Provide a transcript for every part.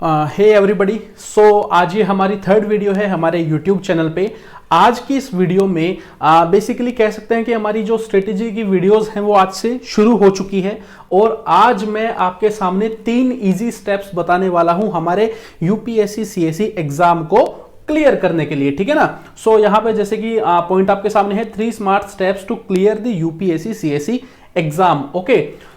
Hey everybody. आज ये हमारी थर्ड वीडियो है हमारे यूट्यूब चैनल पे। आज की इस वीडियो में बेसिकली कह सकते हैं कि हमारी जो स्ट्रेटेजी की वीडियोस हैं वो आज से शुरू हो चुकी है और आज मैं आपके सामने 3 इजी स्टेप्स बताने वाला हूं हमारे यूपीएससी सीएसई एग्जाम को क्लियर करने के लिए, ठीक है ना। यहां पे जैसे कि पॉइंट आपके सामने है 3 smart steps to clear the UPSC CSE exam. Okay,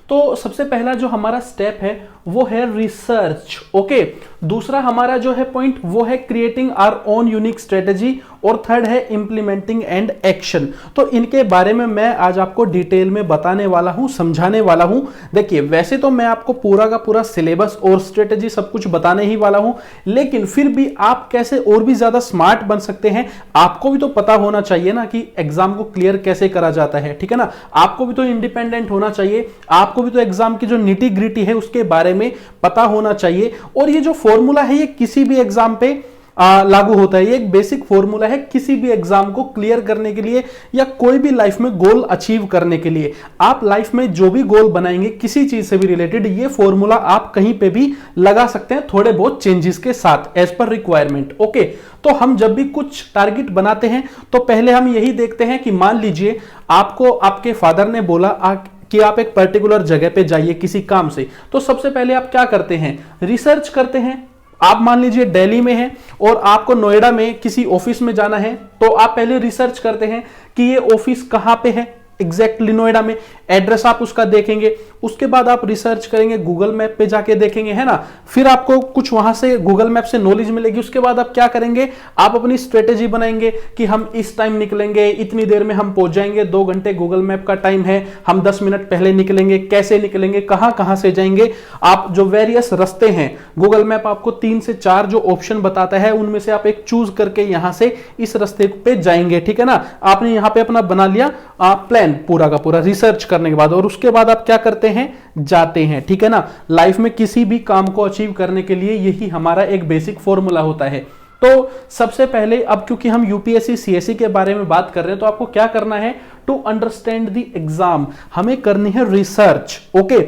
तो सबसे पहला जो हमारा स्टेप है वो है रिसर्च। ओके, दूसरा हमारा जो है पॉइंट वो है creating our own unique strategy और थर्ड है इंप्लीमेंटिंग एंड एक्शन। तो इनके बारे में मैं आज आपको डिटेल में बताने वाला हूं, समझाने वाला हूं। देखिए, वैसे तो मैं आपको पूरा का पूरा सिलेबस और स्ट्रेटेजी सब कुछ बताने ही वाला हूं, लेकिन फिर भी आप कैसे और भी ज्यादा स्मार्ट बन सकते हैं आपको भी तो पता होना चाहिए ना कि एग्जाम को क्लियर कैसे करा जाता है, ठीक है ना। आपको भी तो इंडिपेंडेंट होना चाहिए, आपको भी तो एग्जाम की जो निटी ग्रिटी है उसके बारे में पता होना चाहिए। और ये जो फॉर्मूला है ये किसी भी एग्जाम पे लागू होता है। ये एक बेसिक फॉर्मूला है किसी भी एग्जाम को क्लियर करने के लिए या कोई भी लाइफ में गोल अचीव करने के लिए। आप लाइफ में जो भी गोल बनाएंगे किसी चीज से भी रिलेटेड, ये फॉर्मूला आप कहीं पे भी लगा सकते हैं थोड़े बहुत चेंजेस के साथ एज पर रिक्वायरमेंट। ओके, तो हम जब भी कुछ टारगेट बनाते हैं तो पहले हम यही देखते हैं कि मान लीजिए आपको आपके फादर ने बोला कि आप एक पर्टिकुलर जगह पे जाइए किसी काम से, तो सबसे पहले आप क्या करते हैं, रिसर्च करते हैं। आप मान लीजिए दिल्ली में हैं और आपको नोएडा में किसी ऑफिस में जाना है, तो आप पहले रिसर्च करते हैं कि ये ऑफिस कहां पे है एग्जैक्टली नोएडा में, एड्रेस आप उसका देखेंगे। उसके बाद आप रिसर्च करेंगे, गूगल मैप पे जाके देखेंगे, है ना। फिर आपको कुछ वहां से गूगल मैप से नॉलेज मिलेगी। उसके बाद आप क्या करेंगे, आप अपनी स्ट्रेटेजी बनाएंगे कि हम इस टाइम निकलेंगे, इतनी देर में हम पहुंच जाएंगे, 2 घंटे गूगल मैप का टाइम है, हम 10 मिनट पहले निकलेंगे, कैसे निकलेंगे, कहां कहां से जाएंगे। आप जो वेरियस रास्ते हैं, गूगल मैप आपको 3 से 4 जो ऑप्शन बताता है उनमें से आप एक चूज करके यहां से इस रास्ते पे जाएंगे, ठीक है ना। आपने यहां पे अपना बना लिया प्लान पूरा का पूरा रिसर्च करने के बाद, और उसके बाद आप क्या करते हैं, जाते हैं, ठीक है ना। लाइफ में किसी भी काम को अचीव करने के लिए यही हमारा एक बेसिक फॉर्मूला होता है। तो सबसे पहले अब क्योंकि हम यूपीएससी सीएसई के बारे में बात कर रहे हैं तो आपको क्या करना है, टू अंडरस्टैंड द एग्जाम हमें करनी है रिसर्च। ओके,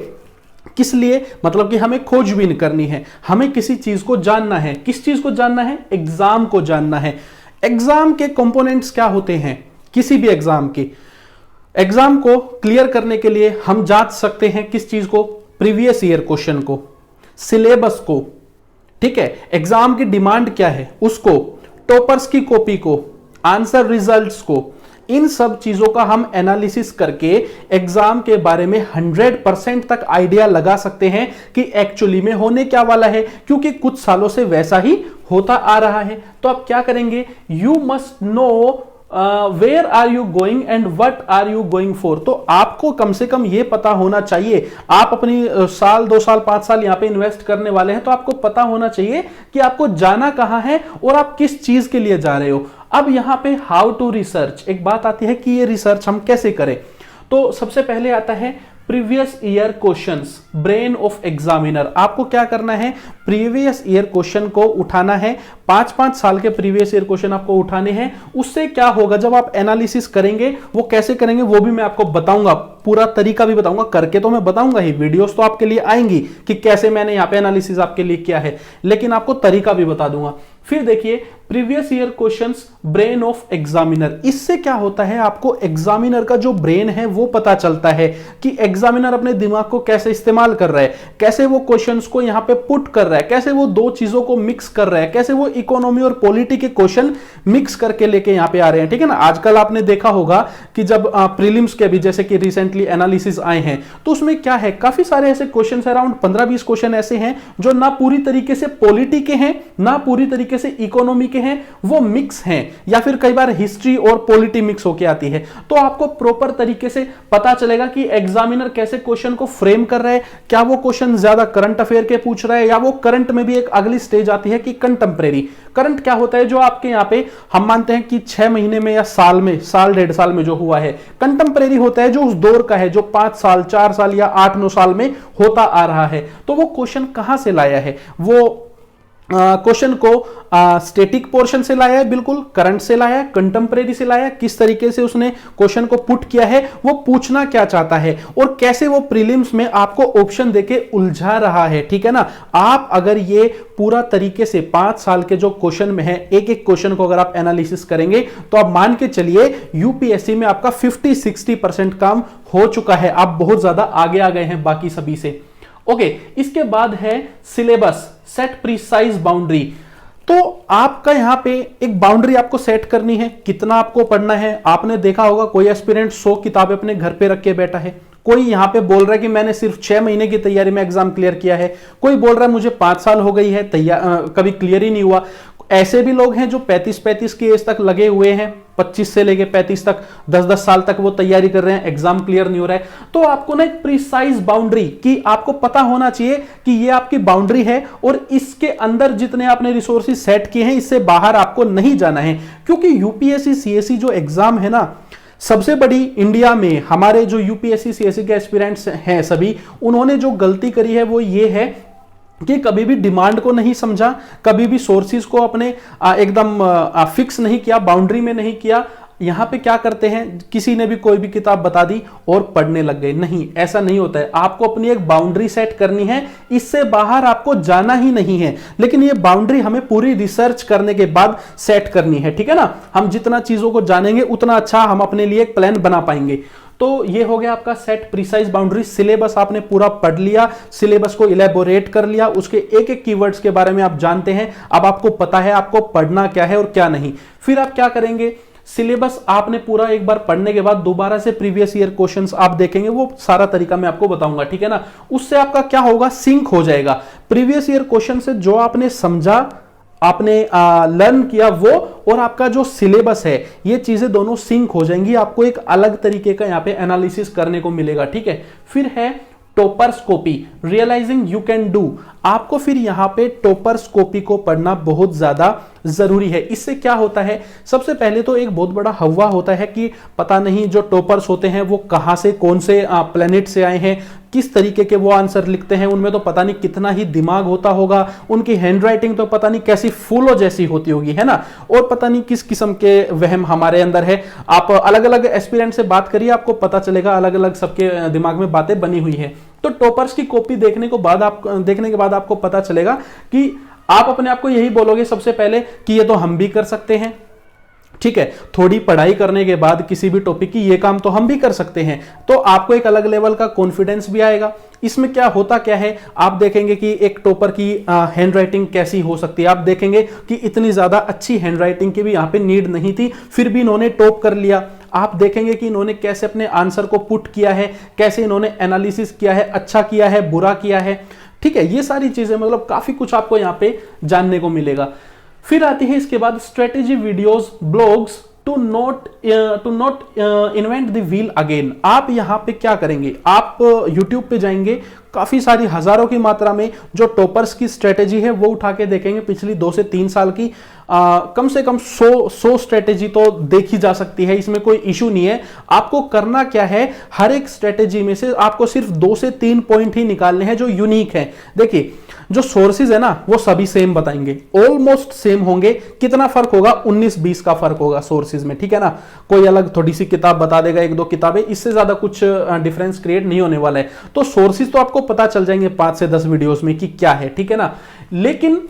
किस लिए, मतलब कि हमें खोजबीन करनी है, हमें किसी चीज को जानना है। किस चीज को जानना है, एग्जाम को जानना है। एग्जाम के कंपोनेंट्स क्या होते हैं, किसी भी एग्जाम के एग्जाम को क्लियर करने के लिए हम जांच सकते हैं किस चीज को, प्रीवियस ईयर क्वेश्चन को, सिलेबस को, ठीक है, एग्जाम की डिमांड क्या है उसको, टॉपर्स की कॉपी को, आंसर रिजल्ट्स को। इन सब चीजों का हम एनालिसिस करके एग्जाम के बारे में 100% तक आइडिया लगा सकते हैं कि एक्चुअली में होने क्या वाला है, क्योंकि कुछ सालों से वैसा ही होता आ रहा है। तो आप क्या करेंगे, you must know where are you going and what are you going for. तो आपको कम से कम यह पता होना चाहिए, आप अपनी साल 2 साल 5 साल यहां पे इन्वेस्ट करने वाले हैं तो आपको पता होना चाहिए कि आपको जाना कहां है और आप किस चीज के लिए जा रहे हो। अब यहां पे हाउ टू रिसर्च एक बात आती है कि ये रिसर्च हम कैसे करें। तो सबसे पहले आता है previous year questions, brain of examiner. आपको क्या करना है, प्रीवियस ईयर क्वेश्चन को उठाना है, 5-5 साल के प्रीवियस ईयर क्वेश्चन आपको उठाने हैं। उससे क्या होगा, जब आप एनालिसिस करेंगे, वो कैसे करेंगे वो भी मैं आपको बताऊंगा, पूरा तरीका भी बताऊंगा, करके तो मैं बताऊंगा ही, वीडियोस तो आपके लिए आएंगी कि कैसे मैंने यहां पे एनालिसिस आपके लिए किया है, लेकिन आपको तरीका भी बता दूंगा। फिर देखिए previous year questions, brain of examiner. इससे क्या होता है, आपको एग्जामिनर का जो ब्रेन है वो पता चलता है कि एग्जामिनर अपने दिमाग को कैसे इस्तेमाल कर रहा है, कैसे वो क्वेश्चंस को यहां पे पुट कर रहा है, कैसे वो 2 चीजों को मिक्स कर रहा है, कैसे वो इकोनॉमी और पॉलिटी के क्वेश्चन मिक्स करके लेके यहां पे आ रहे हैं, ठीक है ना। आजकल आपने देखा होगा कि जब प्रीलिम्स के भी जैसे कि रिसेंटली एनालिसिस आए हैं तो उसमें क्या है, काफी सारे ऐसे क्वेश्चन, अराउंड 15-20 क्वेश्चन ऐसे हैं जो ना पूरी तरीके से पॉलिटी के हैं ना पूरी तरीके से इकोनॉमी के हैं, वो मिक्स हैं, या फिर कई बार हिस्ट्री और पॉलिटी मिक्स होके आती है। तो आपको प्रॉपर तरीके से पता चलेगा कि एग्जामिनर कैसे क्वेश्चन को फ्रेम कर रहा है, क्या वो क्वेश्चन ज्यादा करंट अफेयर के पूछ रहा है या वो करंट में भी एक अगली स्टेज आती है कि कंटेम्परेरी। करंट क्या होता है, जो आपके यहां पे हम मानते हैं कि 6 महीने में या साल में, साल 1.5 साल में जो हुआ है। कंटेम्परेरी होता है जो उस दौर का है, जो 5 साल 4 साल या 8-9 साल में होता आ रहा है। तो वो क्वेश्चन कहां से लाया है, वो क्वेश्चन को स्टैटिक पोर्शन से लाया है, बिल्कुल करंट से लाया है, कंटेम्परेरी से लाया है, किस तरीके से उसने क्वेश्चन को पुट किया है, वो पूछना क्या चाहता है और कैसे वो प्रीलिम्स में आपको ऑप्शन देके उलझा रहा है। ठीक है ना, आप अगर ये पूरा तरीके से 5 साल के जो क्वेश्चन में है, एक एक क्वेश्चन को अगर आप एनालिसिस करेंगे तो आप मान के चलिए यूपीएससी में आपका 50-60% काम हो चुका है। आप बहुत ज्यादा आगे आ गए हैं बाकी सभी से। ओके, इसके बाद है सिलेबस, सेट प्रिसाइज बाउंड्री। तो आपका यहां पे एक बाउंड्री आपको सेट करनी है, कितना आपको पढ़ना है। आपने देखा होगा कोई एस्पिरेंट 100 किताबें अपने घर पे रख के बैठा है, कोई यहां पे बोल रहा है कि मैंने सिर्फ 6 महीने की तैयारी में एग्जाम क्लियर किया है, कोई बोल रहा है मुझे 5 साल हो गई है कभी क्लियर ही नहीं हुआ। ऐसे भी लोग हैं जो 35-35 की एज तक लगे हुए हैं, 25 से लेके 35 तक 10-10 साल तक वो तैयारी कर रहे हैं, एग्जाम क्लियर नहीं हो रहा है। तो आपको ना एक प्रिसाइज बाउंड्री की आपको पता होना चाहिए कि ये आपकी बाउंड्री है और इसके अंदर जितने आपने रिसोर्सेज सेट किए हैं इससे बाहर आपको नहीं जाना है। क्योंकि यूपीएससी सीएससी जो एग्जाम है ना, सबसे बड़ी इंडिया में हमारे जो यूपीएससी सीएससी के एस्पिरेंट्स हैं सभी, उन्होंने जो गलती करी है वो ये है कि कभी भी डिमांड को नहीं समझा, कभी भी सोर्सेज को अपने एकदम फिक्स नहीं किया, बाउंड्री में नहीं किया। यहां पे क्या करते हैं, किसी ने भी कोई भी किताब बता दी और पढ़ने लग गए। नहीं, ऐसा नहीं होता है। आपको अपनी एक बाउंड्री सेट करनी है, इससे बाहर आपको जाना ही नहीं है। लेकिन ये बाउंड्री हमें पूरी रिसर्च करने के बाद सेट करनी है। ठीक है ना, हम जितना चीजों को जानेंगे उतना अच्छा हम अपने लिए एक प्लान बना पाएंगे। तो ये हो गया आपका सेट प्रिसाइज बाउंड्री। सिलेबस आपने पूरा पढ़ लिया, सिलेबस को इलेबोरेट कर लिया, उसके एक एक कीवर्ड्स के बारे में आप जानते हैं। अब आपको पता है आपको पढ़ना क्या है और क्या नहीं। फिर आप क्या करेंगे, सिलेबस आपने पूरा एक बार पढ़ने के बाद दोबारा से प्रीवियस ईयर क्वेश्चंस आप देखेंगे, वो सारा तरीका मैं आपको बताऊंगा। ठीक है ना, उससे आपका क्या होगा, सिंक हो जाएगा। प्रीवियस ईयर क्वेश्चन से जो आपने समझा, आपने लर्न किया वो, और आपका जो सिलेबस है, ये चीजें दोनों सिंक हो जाएंगी। आपको एक अलग तरीके का यहां पे एनालिसिस करने को मिलेगा। ठीक है, फिर है toppers copy, realising you can do. आपको फिर यहां पे टॉपर्स कॉपी को पढ़ना बहुत ज्यादा जरूरी है। इससे क्या होता है, सबसे पहले तो एक बहुत बड़ा हवा होता है कि पता नहीं जो टॉपर्स होते हैं वो कहां से, कौन से प्लेनेट से आए हैं, किस तरीके के वो आंसर लिखते हैं, उनमें तो पता नहीं कितना ही दिमाग होता होगा, उनकी हैंडराइटिंग तो पता नहीं कैसी फूलों जैसी होती होगी, है ना, और पता नहीं किस किस्म के वहम हमारे अंदर है। आप अलग अलग एस्पिरेंट से बात करिए, आपको पता चलेगा अलग अलग सबके दिमाग में बातें बनी हुई है। तो टॉपर्स की कॉपी देखने के बाद आपको पता चलेगा कि आप अपने आप को यही बोलोगे सबसे पहले कि ये तो हम भी कर सकते हैं। ठीक है, थोड़ी पढ़ाई करने के बाद किसी भी टॉपिक की ये काम तो हम भी कर सकते हैं, तो आपको एक अलग लेवल का कॉन्फिडेंस भी आएगा। इसमें क्या होता क्या है, आप देखेंगे कि एक टॉपर की हैंडराइटिंग कैसी हो सकती है। आप देखेंगे कि इतनी ज्यादा अच्छी हैंडराइटिंग की भी यहाँ पे नीड नहीं थी, फिर भी इन्होंने टॉप कर लिया। आप देखेंगे कि इन्होंने कैसे अपने आंसर को पुट किया है, कैसे इन्होंने एनालिसिस किया है, अच्छा किया है, बुरा किया है। ठीक है, ये सारी चीजें मतलब काफी कुछ आपको यहाँ पे जानने को मिलेगा। फिर आती है इसके बाद strategy videos, blogs to not invent the wheel again. आप यहां पे क्या करेंगे, आप यूट्यूब पे जाएंगे, काफी सारी हजारों की मात्रा में जो टॉपर्स की स्ट्रेटेजी है वो उठा के देखेंगे, पिछली 2 से 3 साल की कम से कम 100 स्ट्रेटेजी तो देखी जा सकती है, इसमें कोई इशू नहीं है। आपको करना क्या है, हर एक स्ट्रेटेजी में से आपको सिर्फ 2 से 3 पॉइंट ही निकालने हैं जो यूनिक है। देखिए, जो सोर्सेज है ना वो सभी सेम बताएंगे, ऑलमोस्ट सेम होंगे। कितना फर्क होगा, 19-20 का फर्क होगा सोर्सेज में। ठीक है ना, कोई अलग थोड़ी सी किताब बता देगा, 1-2 किताबें, इससे ज्यादा कुछ डिफरेंस क्रिएट नहीं होने वाला है। तो सोर्सेज तो आपको पता चल जाएंगे 5 से 10 वीडियोस में कि क्या है। ठीक है ना, लेकिन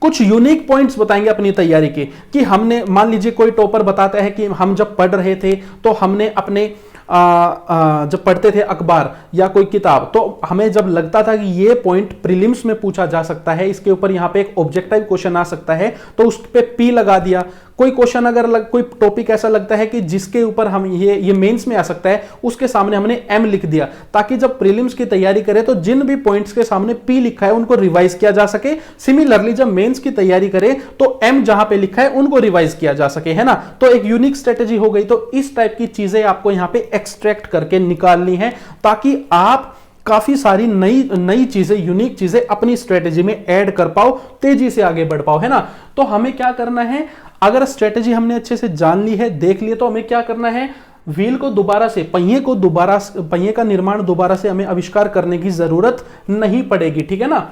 कुछ यूनिक पॉइंट्स बताएंगे अपनी तैयारी के, कि हमने, मान लीजिए कोई टॉपर बताता है कि हम जब पढ़ रहे थे तो हमने अपने जब पढ़ते थे अखबार या कोई किताब, तो हमें जब लगता था कि ये पॉइंट प्रीलिम्स में पूछा जा सकता है, इसके ऊपर यहाँ पे एक ऑब्जेक्टिव क्वेश्चन आ सकता है, तो उस पे पी लगा दिया। कोई क्वेश्चन अगर कोई टॉपिक ऐसा लगता है कि जिसके ऊपर हम ये मेंस में आ सकता है, उसके सामने हमने एम लिख दिया, ताकि जब प्रीलिम्स की तैयारी करें तो जिन भी पॉइंट्स के सामने पी लिखा है उनको रिवाइज किया जा सके। सिमिलरली जब मेंस की तैयारी करें तो एम जहां पे लिखा है उनको रिवाइज किया जा सके, है ना। तो एक यूनिक स्ट्रेटेजी हो गई। तो इस टाइप की चीजें आपको यहां पे एक्सट्रैक्ट करके निकालनी है, ताकि आप काफी सारी नई चीजें, यूनिक चीजें अपनी स्ट्रेटेजी में ऐड कर पाओ, तेजी से आगे बढ़ पाओ, है ना। तो हमें क्या करना है, अगर स्ट्रेटेजी हमने अच्छे से जान ली है, देख ली, तो हमें क्या करना है, व्हील को दोबारा से, पहिए का निर्माण दोबारा से हमें आविष्कार करने की जरूरत नहीं पड़ेगी। ठीक है ना।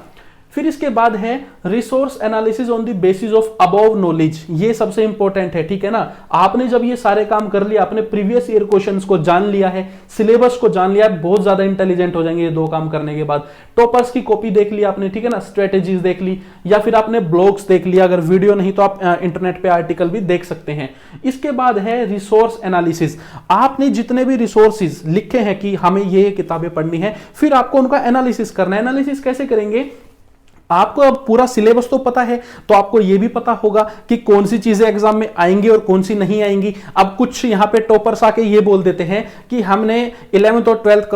फिर इसके बाद है resource analysis on the basis of above knowledge, ये सबसे इंपॉर्टेंट है, ठीक है ना। आपने जब ये सारे काम कर लिया, आपने प्रीवियस ईयर क्वेश्चंस को जान लिया है, सिलेबस को जान लिया है, बहुत ज्यादा इंटेलिजेंट हो जाएंगे ये दो काम करने के बाद। टॉपर्स की कॉपी देख ली आपने, ठीक है ना, स्ट्रेटेजीज देख ली, या फिर आपने ब्लॉग्स देख लिया, अगर वीडियो नहीं तो आप इंटरनेट पे आर्टिकल भी देख सकते हैं। इसके बाद है रिसोर्स एनालिसिस, आपने जितने भी रिसोर्सेज लिखे हैं कि हमें ये किताबें पढ़नी है, फिर आपको उनका एनालिसिस करना है। एनालिसिस कैसे करेंगे? आपको अब पूरा सिलेबस तो पता है, तो आपको यह भी पता होगा कि कौन सी चीजें एग्जाम में आएंगी और कौन सी नहीं आएंगी। अब कुछ यहां पे टॉपर्स आके ये बोल देते हैं कि हमने 11th और 12th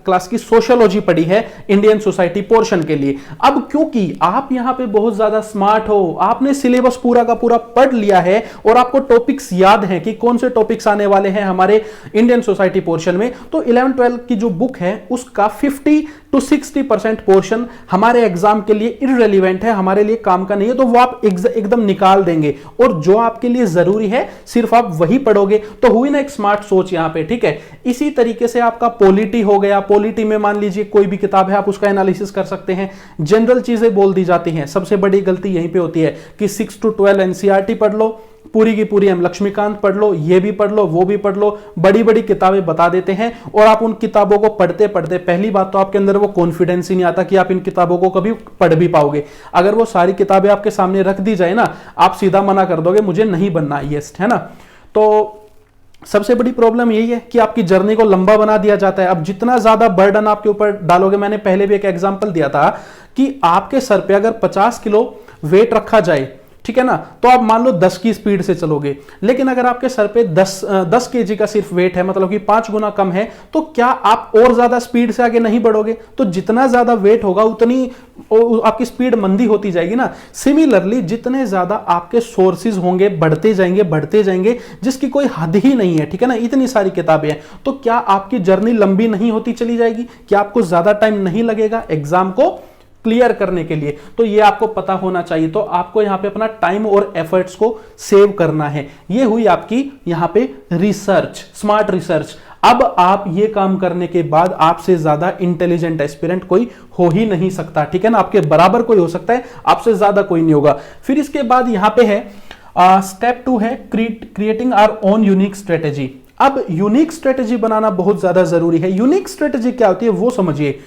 क्लास की सोशियोलॉजी पढ़ी है इंडियन सोसाइटी पोर्शन के लिए। अब क्योंकि आप यहां पे बहुत ज्यादा स्मार्ट हो, आपने सिलेबस पूरा का पूरा पढ़ लिया है और आपको टॉपिक्स याद हैं कि कौन से टॉपिक्स आने वाले हैं हमारे इंडियन सोसाइटी पोर्शन में, तो 11th-12th की जो बुक है उसका 50 to 60% पोर्शन हमारे एग्जाम के लिए इररिलेवेंट है, हमारे लिए काम का नहीं है, तो वो आप एकदम निकाल देंगे और जो आपके लिए जरूरी है सिर्फ आप वही पढ़ोगे। तो हुई ना एक स्मार्ट सोच यहां पे, ठीक है। इसी तरीके से आपका पॉलिटी हो गया, पॉलिटी में मान लीजिए कोई भी किताब है, आप उसका एनालिसिस कर सकते हैं। जनरल चीजें बोल दी जाती हैं, सबसे बड़ी गलती यहीं पे होती है कि 6 to 12 एनसीईआरटी पढ़ लो, पूरी की पूरी एम लक्ष्मीकांत पढ़ लो, ये भी पढ़ लो, वो भी पढ़ लो, बड़ी बड़ी किताबें बता देते हैं और आप उन किताबों को पढ़ते पढ़ते पहली बात तो आपके अंदर वो कॉन्फिडेंस ही नहीं आता कि आप इन किताबों को कभी पढ़ भी पाओगे। अगर वो सारी किताबें आपके सामने रख दी जाए ना, आप सीधा मना कर दोगे मुझे नहीं बनना आईएएस, है ना। तो सबसे बड़ी प्रॉब्लम यही है कि आपकी जर्नी को लंबा बना दिया जाता है। अब जितना ज्यादा बर्डन आपके ऊपर डालोगे, मैंने पहले भी एक एग्जांपल दिया था कि आपके सर पे अगर 50 किलो वेट रखा जाए, ठीक है ना, तो आप मान लो 10 की स्पीड से चलोगे, लेकिन अगर आपके सर पे 10 केजी का सिर्फ वेट है, मतलब कि 5 गुना कम है, तो क्या आप और ज्यादा स्पीड से आगे नहीं बढ़ोगे? तो जितना ज्यादा वेट होगा उतनी आपकी स्पीड मंदी होती जाएगी ना। सिमिलरली जितने ज्यादा आपके सोर्सेज होंगे, बढ़ते जाएंगे, जिसकी कोई हद ही नहीं है, ठीक है ना, इतनी सारी किताबें हैं, तो क्या आपकी जर्नी लंबी नहीं होती चली जाएगी? क्या आपको ज्यादा टाइम नहीं लगेगा एग्जाम को क्लियर करने के लिए? तो ये आपको पता होना चाहिए। तो आपको यहां पे अपना टाइम और एफर्ट्स को सेव करना है। ये हुई आपकी यहां पे रिसर्च, स्मार्ट रिसर्च। अब आप ये काम करने के बाद आपसे ज्यादा इंटेलिजेंट एस्पिरेंट कोई हो ही नहीं सकता, ठीक है ना। आपके बराबर कोई हो सकता है, आपसे ज्यादा कोई नहीं होगा। फिर इसके बाद यहां पे है स्टेप 2 है creating our own unique strategy. अब यूनिक स्ट्रेटेजी बनाना बहुत ज्यादा जरूरी है। यूनिक स्ट्रेटेजी क्या होती है वो समझिए।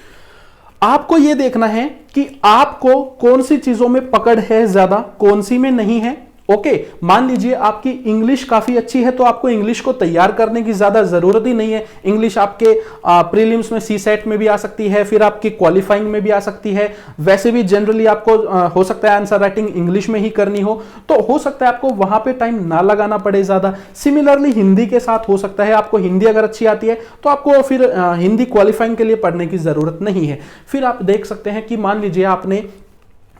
आपको यह देखना है कि आपको कौन सी चीजों में पकड़ है ज्यादा, कौन सी में नहीं है। ओके, मान लीजिए आपकी इंग्लिश काफी अच्छी है, तो आपको इंग्लिश को तैयार करने की ज्यादा जरूरत ही नहीं है। इंग्लिश आपके प्रीलिम्स में सीसेट में भी आ सकती है, फिर आपकी क्वालिफाइंग में भी आ सकती है। वैसे भी जनरली आपको हो सकता है आंसर राइटिंग इंग्लिश में ही करनी तो हो सकता है आपको वहां पे टाइम ना लगाना पड़े ज्यादा। सिमिलरली हिंदी के साथ हो सकता है, आपको हिंदी अगर अच्छी आती है तो आपको फिर हिंदी क्वालिफाइंग के लिए पढ़ने की जरूरत नहीं है। फिर आप देख सकते हैं कि मान लीजिए आपने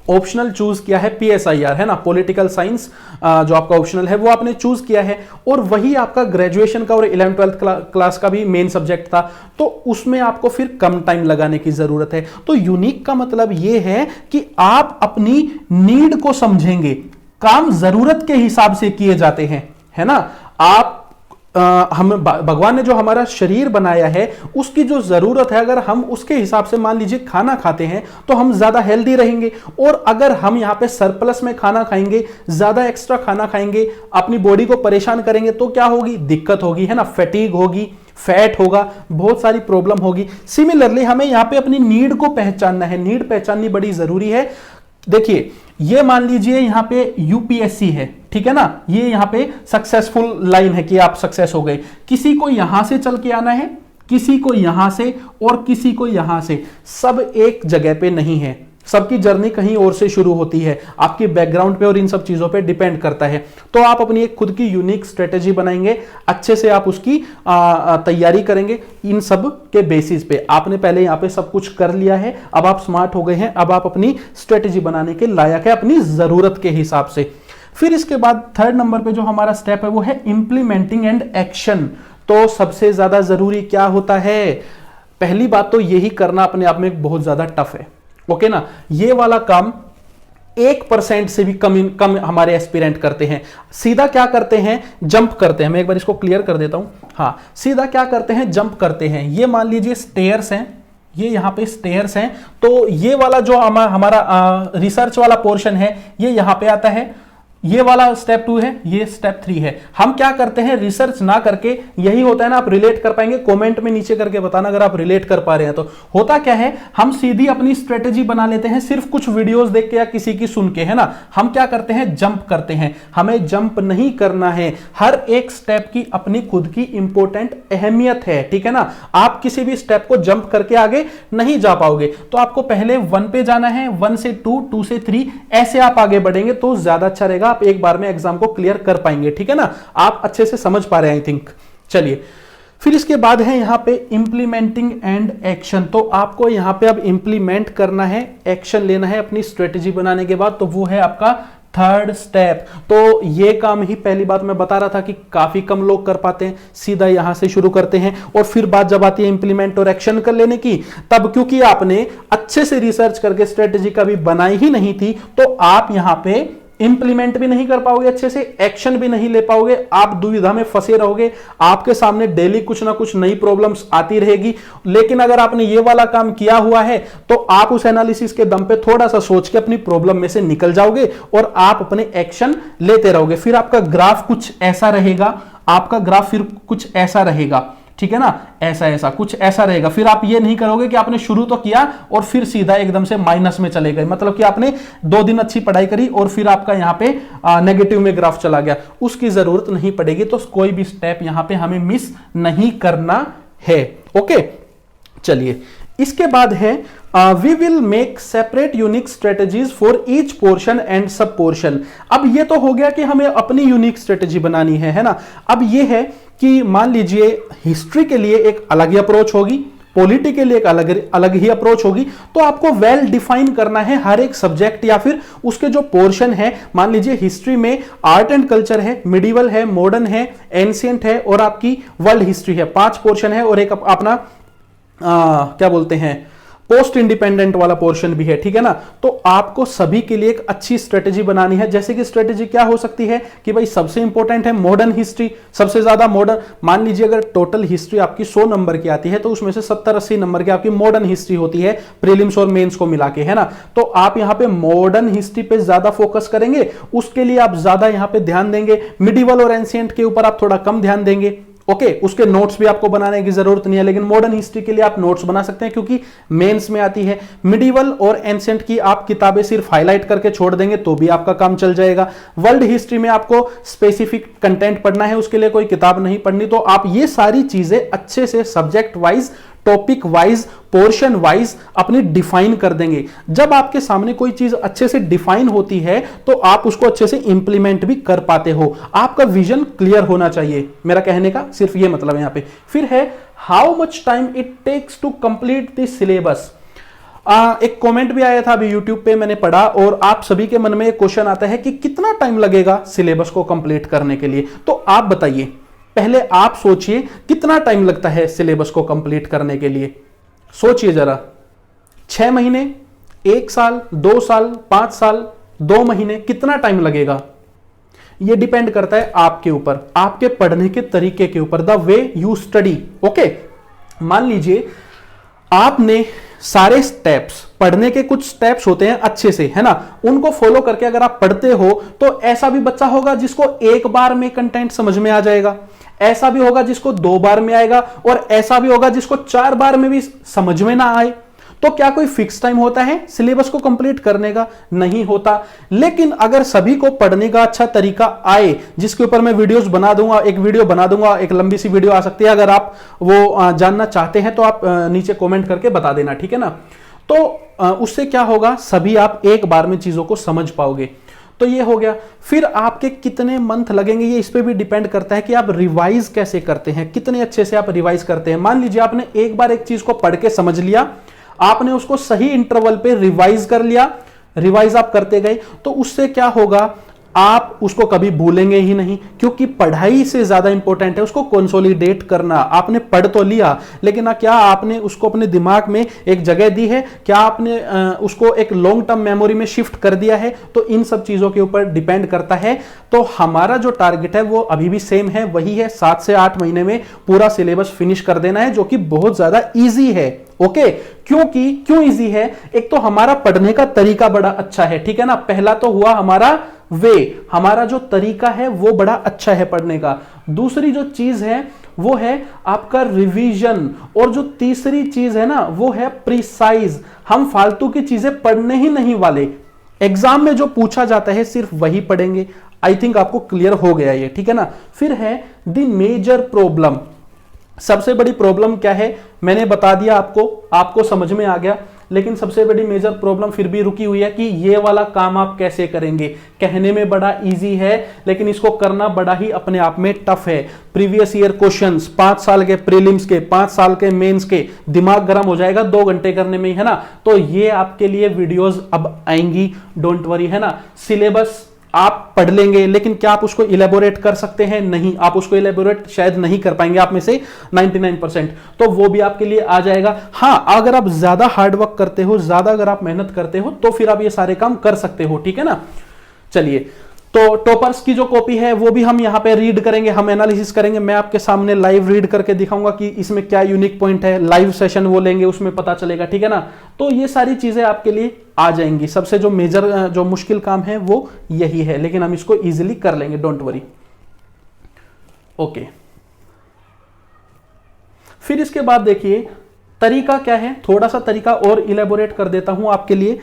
ऑप्शनल चूज किया है PSIR, है ना, पॉलिटिकल साइंस जो आपका ऑप्शनल है वो आपने चूज किया है, और वही आपका ग्रेजुएशन का और 11th-12th क्लास का भी मेन सब्जेक्ट था, तो उसमें आपको फिर कम टाइम लगाने की जरूरत है। तो यूनिक का मतलब ये है कि आप अपनी नीड को समझेंगे, काम जरूरत के हिसाब से किए जाते हैं, है ना। आप हम भगवान ने जो हमारा शरीर बनाया है उसकी जो जरूरत है, अगर हम उसके हिसाब से मान लीजिए खाना खाते हैं तो हम ज्यादा हेल्दी रहेंगे। और अगर हम यहां पे सरप्लस में खाना खाएंगे, ज्यादा एक्स्ट्रा खाना खाएंगे, अपनी बॉडी को परेशान करेंगे, तो क्या होगी? दिक्कत होगी, है ना, फैटीग होगी, फैट होगा, बहुत सारी प्रॉब्लम होगी। सिमिलरली हमें यहां पे अपनी नीड को पहचानना है, नीड पहचाननी बड़ी जरूरी है। देखिए, ये मान लीजिए यहां पे यूपीएससी है, ठीक है ना, ये यहां पे सक्सेसफुल लाइन है कि आप सक्सेस हो गए। किसी को यहां से चल के आना है, किसी को यहां से, और किसी को यहां से, सब एक जगह पे नहीं है, सबकी जर्नी कहीं और से शुरू होती है। आपके बैकग्राउंड पे और इन सब चीजों पे डिपेंड करता है। तो आप अपनी एक खुद की यूनिक स्ट्रेटेजी बनाएंगे, अच्छे से आप उसकी तैयारी करेंगे। इन सब के बेसिस पे आपने पहले यहां पे सब कुछ कर लिया है, अब आप स्मार्ट हो गए हैं, अब आप अपनी स्ट्रेटेजी बनाने के लायक है अपनी जरूरत के हिसाब से। फिर इसके बाद 3rd नंबर पे जो हमारा स्टेप है वो है इंप्लीमेंटिंग एंड एक्शन। तो सबसे ज्यादा जरूरी क्या होता है? पहली बात तो यही करना अपने आप में बहुत ज्यादा टफ है, ओके ना। ये वाला काम 1% से भी कम हमारे एस्पिरेंट करते हैं। सीधा क्या करते हैं? जंप करते हैं। मैं एक बार इसको क्लियर कर देता हूं। हाँ, सीधा क्या करते हैं? जंप करते हैं। ये मान लीजिए स्टेयर्स हैं, ये यहाँ पे स्टेयर्स हैं। तो ये वाला जो हमारा रिसर्च वाला पोर्शन है ये यहाँ पे आता है, ये वाला स्टेप 2 है, ये स्टेप 3 है। हम क्या करते हैं, रिसर्च ना करके, यही होता है ना, आप रिलेट कर पाएंगे, कमेंट में नीचे करके बताना अगर आप रिलेट कर पा रहे हैं। तो होता क्या है, हम सीधी अपनी स्ट्रेटेजी बना लेते हैं सिर्फ कुछ वीडियोस देख के या किसी की सुन के, है ना। हम क्या करते हैं, जंप करते हैं। हमें जंप नहीं करना है, हर एक स्टेप की अपनी खुद की इंपॉर्टेंट अहमियत है, ठीक है ना। आप किसी भी स्टेप को जंप करके आगे नहीं जा पाओगे। तो आपको पहले 1 पे जाना है, 1 से 2, 2 से 3, ऐसे आप आगे बढ़ेंगे तो ज्यादा अच्छा रहेगा, आप एक बार में एग्जाम को क्लियर कर पाएंगे, ठीक है ना। आप अच्छे से समझ पा रहे हैं आई थिंक। चलिए फिर इसके बाद है यहां पे इंप्लीमेंटिंग एंड एक्शन। तो आपको यहां पे अब इंप्लीमेंट करना है, एक्शन लेना है अपनी स्ट्रेटेजी बनाने के बाद, तो वो है आपका थर्ड स्टेप। तो ये काम ही पहली बात मैं बता रहा था कि काफी कम लोग कर पाते हैं, सीधा यहां से शुरू करते हैं और फिर बात जब आती है इंप्लीमेंट और एक्शन कर लेने की, तब क्योंकि आपने अच्छे से रिसर्च करके स्ट्रेटेजी कभी बनाई ही नहीं थी, तो आप यहां पे इंप्लीमेंट भी नहीं कर पाओगे अच्छे से, एक्शन भी नहीं ले पाओगे, आप दुविधा में फंसे रहोगे। आपके सामने डेली कुछ ना कुछ नई प्रॉब्लम्स आती रहेगी। लेकिन अगर आपने ये वाला काम किया हुआ है तो आप उस एनालिसिस के दम पे थोड़ा सा सोच के अपनी प्रॉब्लम में से निकल जाओगे और आप अपने एक्शन लेते रहोगे। फिर आपका ग्राफ कुछ ऐसा रहेगा, आपका ग्राफ फिर कुछ ऐसा रहेगा, ठीक है ना, ऐसा कुछ ऐसा रहेगा। फिर आप ये नहीं करोगे कि आपने शुरू तो किया और फिर सीधा एकदम से माइनस में चले गए, मतलब कि आपने 2 दिन अच्छी पढ़ाई करी और फिर आपका यहां पे नेगेटिव में ग्राफ चला गया, उसकी जरूरत नहीं पड़ेगी। तो कोई भी स्टेप यहां पे हमें मिस नहीं करना है। ओके, चलिए इसके बाद है we will make separate unique strategies for each portion and sub portion. अब ये तो हो गया कि हमें अपनी यूनिक स्ट्रेटेजी बनानी है ना। अब ये है कि मान लीजिए हिस्ट्री के लिए एक अलग ही अप्रोच होगी, पॉलिटी के लिए एक अलग ही अप्रोच होगी। तो आपको वेल डिफाइन करना है हर एक सब्जेक्ट या फिर उसके जो पोर्शन है। मान लीजिए हिस्ट्री में आर्ट एंड कल्चर है, मिडिवल है, मॉडर्न है, एंशिएंट है और आपकी वर्ल्ड हिस्ट्री है। 5 पोर्शन है और एक अपना क्या बोलते हैं, पोस्ट इंडिपेंडेंट वाला पोर्शन भी है, ठीक है ना। तो आपको सभी के लिए एक अच्छी स्ट्रेटेजी बनानी है। जैसे कि स्ट्रेटेजी क्या हो सकती है कि भाई सबसे इंपॉर्टेंट है मॉडर्न हिस्ट्री, सबसे ज्यादा मॉडर्न। मान लीजिए अगर टोटल हिस्ट्री आपकी 100 नंबर की आती है तो उसमें से 70-80 नंबर की आपकी मॉडर्न हिस्ट्री होती है, प्रीलिम्स और मेंस को मिला के, है ना। तो आप यहां पे मॉडर्न हिस्ट्री पे ज्यादा फोकस करेंगे, उसके लिए आप ज्यादा यहां पे ध्यान देंगे। मिडिवल और एंशिएंट के ऊपर आप थोड़ा कम ध्यान देंगे। ओके, उसके नोट्स भी आपको बनाने की जरूरत नहीं है, लेकिन मॉडर्न हिस्ट्री के लिए आप नोट्स बना सकते हैं क्योंकि मेंस में आती है। मिडिवल और एंशिएंट की आप किताबें सिर्फ हाईलाइट करके छोड़ देंगे तो भी आपका काम चल जाएगा। वर्ल्ड हिस्ट्री में आपको स्पेसिफिक कंटेंट पढ़ना है, उसके लिए कोई किताब नहीं पढ़नी। तो आप ये सारी चीजें अच्छे से subject wise, topic wise, portion wise अपनी डिफाइन कर देंगे। जब आपके सामने कोई चीज अच्छे से डिफाइन होती है तो आप उसको अच्छे से इंप्लीमेंट भी कर पाते हो। आपका विजन क्लियर होना चाहिए, मेरा कहने का सिर्फ ये मतलब है यहां पे। फिर है how much time it takes to complete the syllabus. एक कमेंट भी आया था अभी यूट्यूब पे, मैंने पढ़ा, और आप सभी के मन में एक क्वेश्चन आता है कि कितना टाइम लगेगा सिलेबस को कंप्लीट करने के लिए। तो आप बताइए, पहले आप सोचिए कितना टाइम लगता है सिलेबस को कंप्लीट करने के लिए। सोचिए जरा, 6 महीने, 1 साल, 2 साल, 5 साल, 2 महीने, कितना टाइम लगेगा? ये डिपेंड करता है आपके ऊपर, आपके पढ़ने के तरीके के ऊपर, the way you study. Okay, मान लीजिए आपने सारे स्टेप्स, पढ़ने के कुछ स्टेप्स होते हैं अच्छे से, है ना, उनको फॉलो करके अगर आप पढ़ते हो तो ऐसा भी बच्चा होगा जिसको 1 बार में कंटेंट समझ में आ जाएगा, ऐसा भी होगा जिसको 2 बार में आएगा, और ऐसा भी होगा जिसको 4 बार में भी समझ में ना आए। तो क्या कोई फिक्स टाइम होता है सिलेबस को कंप्लीट करने का? नहीं होता। लेकिन अगर सभी को पढ़ने का अच्छा तरीका आए, जिसके ऊपर मैं वीडियोस बना दूंगा, एक वीडियो बना दूंगा, एक लंबी सी वीडियो आ सकती है, अगर आप वो जानना चाहते हैं तो आप नीचे कमेंट करके बता देना, ठीक है ना। तो उससे क्या होगा, सभी आप एक बार में चीजों को समझ पाओगे। तो ये हो गया। फिर आपके कितने मंथ लगेंगे, ये इस पे भी डिपेंड करता है कि आप रिवाइज कैसे करते हैं, कितने अच्छे से आप रिवाइज करते हैं। मान लीजिए आपने एक बार एक चीज को पढ़ के समझ लिया, आपने उसको सही इंटरवल पे रिवाइज कर लिया, रिवाइज आप करते गए, तो उससे क्या होगा, आप उसको कभी भूलेंगे ही नहीं, क्योंकि पढ़ाई से ज्यादा इंपॉर्टेंट है उसको कंसोलिडेट करना। आपने पढ़ तो लिया, लेकिन क्या आपने उसको अपने दिमाग में एक जगह दी है, क्या आपने उसको एक लॉन्ग टर्म मेमोरी में शिफ्ट कर दिया है? तो इन सब चीजों के ऊपर डिपेंड करता है। तो हमारा जो टारगेट है वो अभी भी सेम है, वही है 7 से 8 महीने में पूरा सिलेबस फिनिश कर देना है, जो कि बहुत ज्यादा ईजी है। ओके, क्योंकि क्यों इजी है? एक तो हमारा पढ़ने का तरीका बड़ा अच्छा है, ठीक है ना, पहला तो हुआ हमारा हमारा जो तरीका है वो बड़ा अच्छा है पढ़ने का। दूसरी जो चीज है वो है आपका रिवीजन, और जो तीसरी चीज है ना वो है प्रिसाइज। हम फालतू की चीजें पढ़ने ही नहीं वाले, एग्जाम में जो पूछा जाता है सिर्फ वही पढ़ेंगे। आई थिंक आपको क्लियर हो गया ये, ठीक है ना। फिर है द मेजर प्रॉब्लम, सबसे बड़ी प्रॉब्लम क्या है मैंने बता दिया आपको समझ में आ गया, लेकिन सबसे बड़ी मेजर प्रॉब्लम फिर भी रुकी हुई है कि ये वाला काम आप कैसे करेंगे। कहने में बड़ा इजी है लेकिन इसको करना बड़ा ही अपने आप में टफ है। प्रीवियस ईयर क्वेश्चंस, 5 साल के प्रीलिम्स के, 5 साल के मेंस के, दिमाग गर्म हो जाएगा 2 घंटे करने में ही, है ना। तो ये आपके लिए वीडियोस अब आएंगी, डोंट वरी, है ना। सिलेबस आप पढ़ लेंगे लेकिन क्या आप उसको इलेबोरेट कर सकते हैं? नहीं, आप उसको इलेबोरेट शायद नहीं कर पाएंगे आप में से 99%, तो वो भी आपके लिए आ जाएगा। हाँ, अगर आप ज्यादा हार्डवर्क करते हो, ज्यादा अगर आप मेहनत करते हो तो फिर आप ये सारे काम कर सकते हो, ठीक है ना। चलिए, तो टॉपर्स की जो कॉपी है वो भी हम यहाँ पे रीड करेंगे, हम एनालिसिस करेंगे। मैं आपके सामने लाइव रीड करके दिखाऊंगा कि इसमें क्या यूनिक पॉइंट है। लाइव सेशन वो लेंगे, उसमें पता चलेगा, ठीक है ना। तो ये सारी चीजें आपके लिए आ जाएंगी। सबसे जो मेजर जो मुश्किल काम है वो यही है, लेकिन हम इसको इजीली कर लेंगे, डोंट वरी। ओके, फिर इसके बाद देखिए तरीका क्या है, थोड़ा सा तरीका और इलेबोरेट कर देता हूं आपके लिए।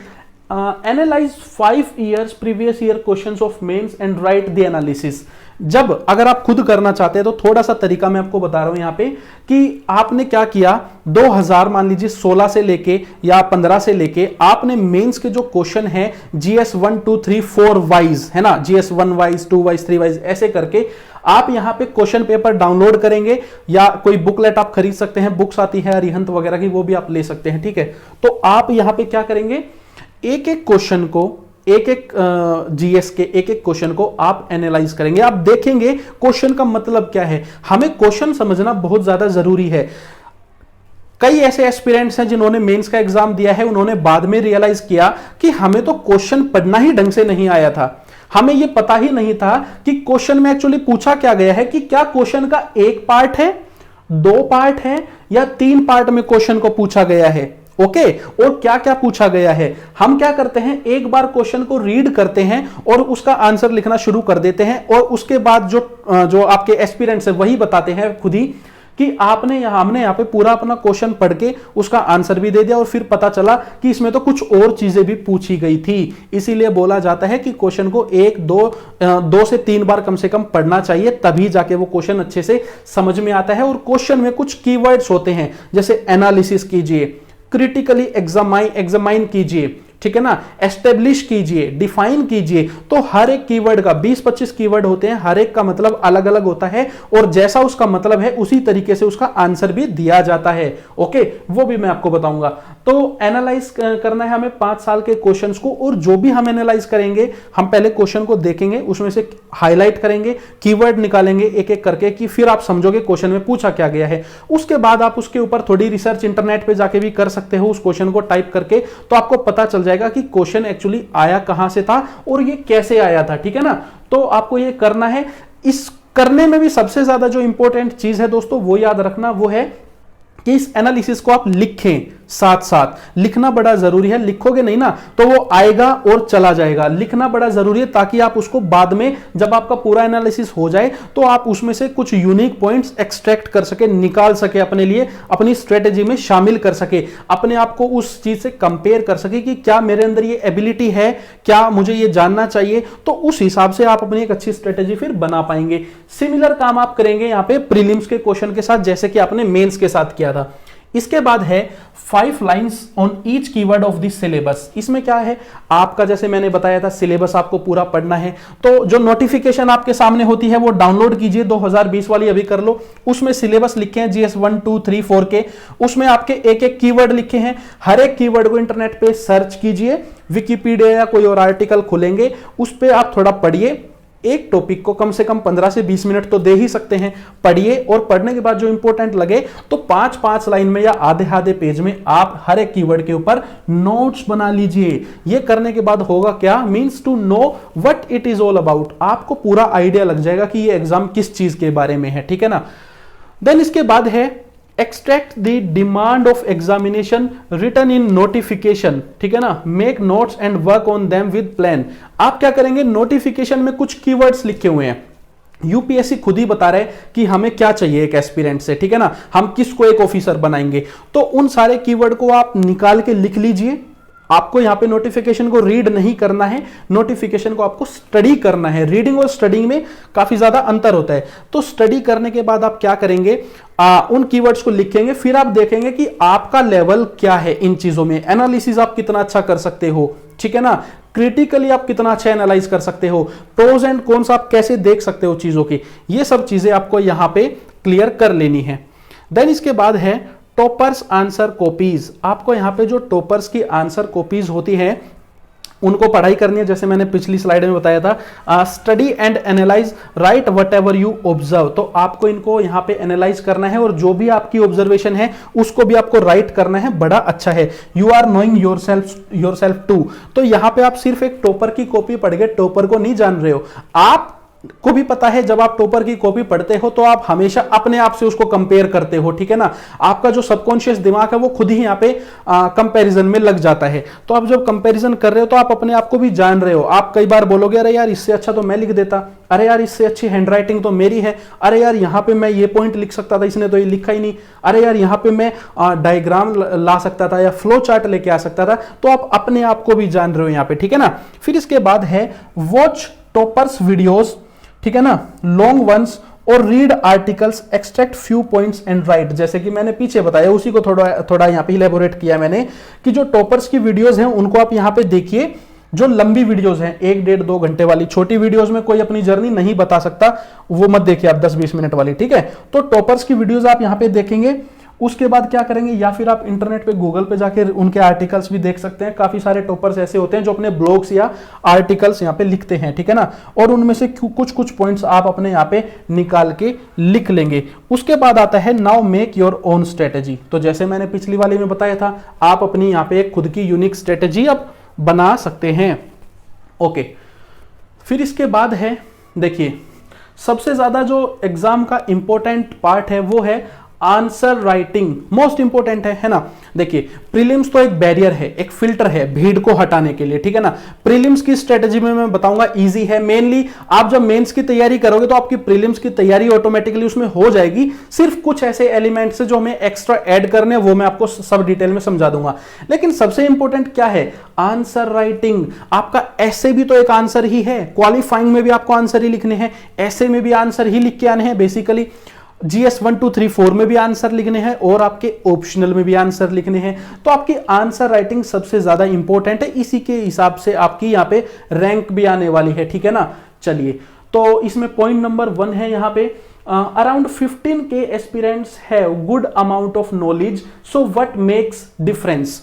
Analyse 5 years previous year questions of mains and write the analysis. जब अगर आप खुद करना चाहते हैं तो थोड़ा सा तरीका मैं आपको बता रहा हूं यहां पे कि आपने क्या किया, 2000 मान लीजिए 16 से लेके या 15 से लेके आपने मेंस के जो क्वेश्चन है GS 1 2 3 4 वाइज, है ना, GS 1 वाइज 2 वाइज 3 वाइज ऐसे करके आप यहां पे क्वेश्चन पेपर डाउनलोड करेंगे, या कोई बुकलेट आप खरीद सकते हैं, बुक्स आती है अरिहंत वगैरह की, वो भी आप ले सकते हैं, ठीक है। तो आप यहां पे क्या करेंगे, एक एक क्वेश्चन को, एक एक जीएस के एक एक क्वेश्चन को आप एनालाइज करेंगे। आप देखेंगे क्वेश्चन का मतलब क्या है। हमें क्वेश्चन समझना बहुत ज्यादा जरूरी है। कई ऐसे एस्पिरेंट्स हैं जिन्होंने मेंस का एग्जाम दिया है, उन्होंने बाद में रियलाइज किया कि हमें तो क्वेश्चन पढ़ना ही ढंग से नहीं आया था, हमें यह पता ही नहीं था कि क्वेश्चन में एक्चुअली पूछा क्या गया है, कि क्या क्वेश्चन का एक पार्ट है, 2 पार्ट है, या 3 पार्ट में क्वेश्चन को पूछा गया है। ओके, और क्या क्या पूछा गया है। हम क्या करते हैं, एक बार क्वेश्चन को रीड करते हैं और उसका आंसर लिखना शुरू कर देते हैं, और उसके बाद जो आपके एस्पिरेंट्स है वही बताते हैं खुद ही कि हमने यहाँ पे पूरा अपना क्वेश्चन पढ़ के उसका आंसर भी दे दिया, और फिर पता चला कि इसमें तो कुछ और चीजें भी पूछी गई थी। इसीलिए बोला जाता है कि क्वेश्चन को 2 से 3 बार कम से कम पढ़ना चाहिए, तभी जाके वो क्वेश्चन अच्छे से समझ में आता है। और क्वेश्चन में कुछ कीवर्ड्स होते हैं, जैसे एनालिसिस कीजिए, क्रिटिकली एग्जामाइन कीजिए, ठीक है ना, एस्टेब्लिश कीजिए, डिफाइन कीजिए। तो हर एक कीवर्ड का 20-25 कीवर्ड होते हैं, हर एक का मतलब अलग अलग होता है, और जैसा उसका मतलब है उसी तरीके से उसका आंसर भी दिया जाता है। ओके, वो भी मैं आपको बताऊंगा। तो एनालाइज करना है हमें 5 साल के क्वेश्चंस को, और जो भी हम एनालाइज करेंगे, हम पहले क्वेश्चन को देखेंगे, उसमें से हाईलाइट करेंगे, कीवर्ड निकालेंगे एक एक करके, कि फिर आप समझोगे क्वेश्चन में पूछा क्या गया है। उसके बाद आप उसके ऊपर थोड़ी रिसर्च इंटरनेट पे जाके भी कर सकते हो, उस क्वेश्चन को टाइप करके, तो आपको पता चल जाएगा कि क्वेश्चन एक्चुअली आया कहां से था और ये कैसे आया था, ठीक है ना। तो आपको ये करना है। इस करने में भी सबसे ज्यादा जो इंपॉर्टेंट चीज है दोस्तों, वो याद रखना, वो है कि इस एनालिसिस को आप लिखें, साथ साथ लिखना बड़ा जरूरी है। लिखोगे नहीं ना तो वो आएगा और चला जाएगा। लिखना बड़ा जरूरी है ताकि आप उसको बाद में जब आपका पूरा एनालिसिस हो जाए तो आप उसमें से कुछ यूनिक पॉइंट्स एक्सट्रैक्ट कर सके, निकाल सके, अपने लिए अपनी स्ट्रेटेजी में शामिल कर सके, अपने आप को उस चीज से कंपेयर कर सके कि क्या मेरे अंदर ये एबिलिटी है, क्या मुझे ये जानना चाहिए। तो उस हिसाब से आप अपनी एक अच्छी स्ट्रेटेजी फिर बना पाएंगे। सिमिलर काम आप करेंगे यहां पे प्रीलिम्स के क्वेश्चन के साथ, जैसे कि आपने मेंस के साथ किया था। इसके बाद है 5 lines on each keyword of this syllabus. इसमें क्या है, आपका जैसे मैंने बताया था सिलेबस आपको पूरा पढ़ना है, तो जो नोटिफिकेशन आपके सामने होती है वो डाउनलोड कीजिए, 2020 वाली अभी कर लो। उसमें सिलेबस लिखे हैं GS 1 2 3 4 के, उसमें आपके एक एक कीवर्ड लिखे हैं। हर एक कीवर्ड को इंटरनेट पे सर्च कीजिए, विकिपीडिया या कोई और आर्टिकल खोलेंगे, उस पर आप थोड़ा पढ़िए। एक टॉपिक को कम से कम 15 से 20 मिनट तो दे ही सकते हैं, पढ़िए। और पढ़ने के बाद जो इंपॉर्टेंट लगे तो 5-5 लाइन में या आधे पेज में आप हर एक कीवर्ड के ऊपर नोट्स बना लीजिए। ये करने के बाद होगा क्या, means to know what it is all about. आपको पूरा आइडिया लग जाएगा कि ये एग्जाम किस चीज के बारे में है, ठीक है ना। देन इसके बाद है extract the demand of examination written in notification, ठीक है ना, make notes and work on them with plan. आप क्या करेंगे, नोटिफिकेशन में कुछ कीवर्ड्स लिखे हुए हैं, यूपीएससी खुद ही बता रहे कि हमें क्या चाहिए एक एस्पिरेंट से, ठीक है ना, हम किसको एक ऑफिसर बनाएंगे, तो उन सारे कीवर्ड को आप निकाल के लिख लीजिए। आपको यहां पे नोटिफिकेशन को रीड नहीं करना है, नोटिफिकेशन को आपको स्टडी करना है। रीडिंग और स्टडिंग में काफी ज्यादा अंतर होता है। तो स्टडी करने के बाद आप क्या करेंगे, उन कीवर्ड्स को लिखेंगे, फिर आप देखेंगे कि आपका लेवल क्या है इन चीजों में, एनालिसिस आप कितना अच्छा कर सकते हो, ठीक है ना, क्रिटिकली आप कितना अच्छा एनालाइज कर सकते हो, प्रोज एंड कॉन्स आप कैसे देख सकते हो चीजों की, ये सब चीजें आपको यहां पे क्लियर कर लेनी है। देन इसके बाद है टॉपर्स आंसर कॉपीज। आपको यहां पे जो टॉपर्स की आंसर कॉपीज होती है उनको पढ़ाई करनी है, जैसे मैंने पिछली स्लाइड में बताया था, study and analyse, right what ever you observe. तो आपको इनको यहां पे एनालाइज करना है और जो भी आपकी ऑब्जर्वेशन है उसको भी आपको राइट करना है, बड़ा अच्छा है। You are knowing yourself too. तो यहां पे आप सिर्फ एक टॉपर की कॉपी पढ़ के टॉपर को नहीं जान रहे हो, आप को भी पता है जब आप टॉपर की कॉपी पढ़ते हो तो आप हमेशा अपने आप से उसको कंपेयर करते हो, ठीक है ना, आपका जो सबकॉन्शियस दिमाग है वो खुद ही यहाँ पे कंपैरिजन में लग जाता है। तो आप जब कंपैरिजन कर रहे हो तो आप अपने आप को भी जान रहे हो। आप कई बार बोलोगे अरे यार इससे अच्छा तो मैं लिख देता, अरे यार इससे अच्छी हैंडराइटिंग तो मेरी है, अरे यार यहाँ पे मैं ये पॉइंट लिख सकता था, इसने तो ये लिखा ही नहीं, अरे यार यहाँ पे मैं डायग्राम ला सकता था या फ्लो चार्ट लेके आ सकता था। तो आप अपने आप को भी जान रहे हो यहाँ पे, ठीक है ना। फिर इसके बाद है वॉच टॉपर्स वीडियोस, ठीक है ना, लॉन्ग वंस, और read articles, extract few points and right. जैसे कि मैंने पीछे बताया उसी को थोड़ा यहाँ पे इलेबोरेट किया मैंने कि जो टॉपर्स की वीडियोस हैं उनको आप यहाँ पे देखिए। जो लंबी वीडियोस हैं 1 1.5 2 घंटे वाली, छोटी वीडियोस में कोई अपनी जर्नी नहीं बता सकता, वो मत देखिए आप 10-20 मिनट वाली, ठीक है। तो टॉपर्स की वीडियोस आप यहाँ पे देखेंगे। उसके बाद क्या करेंगे, या फिर आप इंटरनेट पे गूगल पे जाके उनके आर्टिकल्स भी देख सकते हैं। काफी सारे टॉपर्स ऐसे होते हैं जो अपने ब्लॉग्स या आर्टिकल्स यहाँ पे लिखते हैं, ठीक है ना, और उनमें से कुछ पॉइंट्स आप अपने यहाँ पे निकाल के लिख लेंगे। उसके बाद आता है now make your own strategy. तो जैसे मैंने पिछली वाली में बताया था, आप अपनी यहाँ पे खुद की यूनिक स्ट्रेटेजी आप बना सकते हैं। ओके, फिर इसके बाद है, देखिए सबसे ज्यादा जो एग्जाम का इंपॉर्टेंट पार्ट है वो है आंसर राइटिंग, मोस्ट इंपॉर्टेंट है ना। देखिए प्रीलिम्स तो एक बैरियर है, एक फिल्टर है भीड़ को हटाने के लिए, ठीक है ना। प्रीलिम्स की स्ट्रेटेजी में मैं बताऊंगा, इजी है। मेनली आप जब मेंस की तैयारी करोगे तो आपकी प्रीलिम्स की तैयारी ऑटोमेटिकली उसमें हो जाएगी। सिर्फ कुछ ऐसे एलिमेंट्स जो हमें एक्स्ट्रा ऐड करने हैं वो मैं आपको सब डिटेल में समझा दूंगा। लेकिन सबसे इंपॉर्टेंट क्या है, आंसर राइटिंग। आपका ऐसे भी तो एक आंसर ही है, क्वालिफाइंग में भी आपको आंसर ही लिखने हैं, ऐसे में भी आंसर ही लिख के आने हैं, बेसिकली GS 1 2 3 4 में भी आंसर लिखने हैं और आपके ऑप्शनल में भी आंसर लिखने हैं। तो आपकी आंसर राइटिंग सबसे ज्यादा इंपॉर्टेंट है, इसी के हिसाब से आपकी यहाँ पे रैंक भी आने वाली है, ठीक है ना। चलिए, तो इसमें पॉइंट नंबर 1 है यहाँ पे, अराउंड 15 के aspirants have good amount of knowledge, so what makes difference.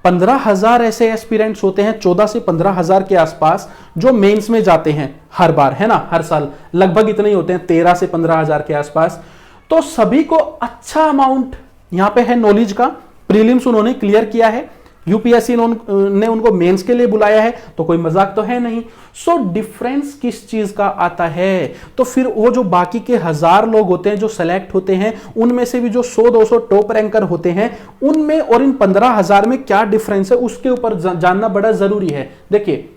15,000 ऐसे एस्पिरेंट्स होते हैं, 14 से 15,000 के आसपास, जो मेंस में जाते हैं हर बार, है ना, हर साल लगभग इतने ही होते हैं, 13 से 15,000 के आसपास। तो सभी को अच्छा अमाउंट यहां पे है नॉलेज का। प्रीलिम्स उन्होंने क्लियर किया है, यूपीएससी ने उनको मेंस के लिए बुलाया है, तो कोई मजाक तो है नहीं। सो डिफरेंस किस चीज का आता है, तो फिर वो जो बाकी के 1000 लोग होते हैं जो सेलेक्ट होते हैं, उनमें से भी जो 100-200 टॉप रैंकर होते हैं, उनमें और इन 15,000 में क्या डिफरेंस है उसके ऊपर जानना बड़ा जरूरी है। देखिए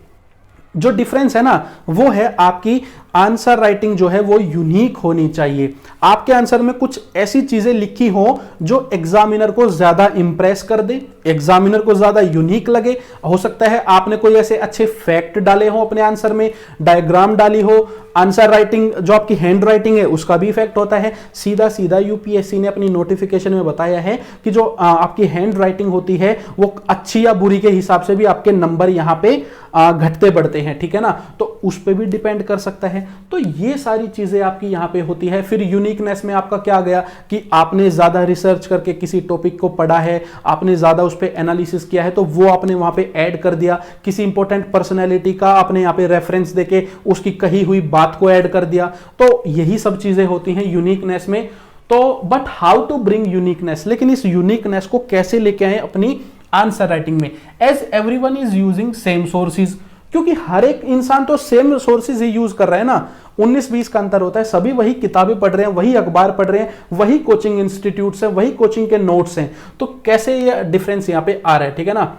जो डिफरेंस है ना वो है आपकी आंसर राइटिंग जो है वो यूनिक होनी चाहिए। आपके आंसर में कुछ ऐसी चीजें लिखी हो जो एग्जामिनर को ज्यादा इंप्रेस कर दे, एग्जामिनर को ज्यादा यूनिक लगे। हो सकता है आपने कोई ऐसे अच्छे फैक्ट डाले हो अपने आंसर में, डायग्राम डाली हो। आंसर राइटिंग जो आपकी हैंड राइटिंग है उसका भी इफेक्ट होता है। सीधा सीधा यूपीएससी ने अपनी नोटिफिकेशन में बताया है कि जो आपकी हैंड राइटिंग होती है वो अच्छी या बुरी के हिसाब से भी आपके नंबर यहाँ पे घटते बढ़ते हैं, ठीक है ना। तो उस पर भी डिपेंड कर सकता है। तो ये सारी चीजें आपकी यहाँ पे होती है। फिर यूनिकनेस में आपका क्या गया कि आपने ज्यादा रिसर्च करके किसी टॉपिक को पढ़ा है, आपने ज्यादा उस पर एनालिसिस किया है, तो वो आपने वहां पे ऐड कर दिया। किसी इंपॉर्टेंट पर्सनैलिटी का आपने यहाँ पे रेफरेंस देके उसकी कही हुई बात को ऐड कर दिया। तो यही सब चीजें होती हैं यूनिकनेस में। तो but how to bring uniqueness, लेकिन इस यूनिकनेस को कैसे लेके आए अपनी आंसर राइटिंग में, as everyone is using same sources. क्योंकि हर एक इंसान तो सेम सोर्सेज ही यूज कर रहा है ना, 19-20 का अंतर होता है। सभी वही किताबें पढ़ रहे हैं, वही अखबार पढ़ रहे हैं, वही कोचिंग इंस्टीट्यूट्स हैं, वही कोचिंग के नोट्स हैं, तो कैसे ये डिफरेंस यहां पे आ रहा है, ठीक है ना।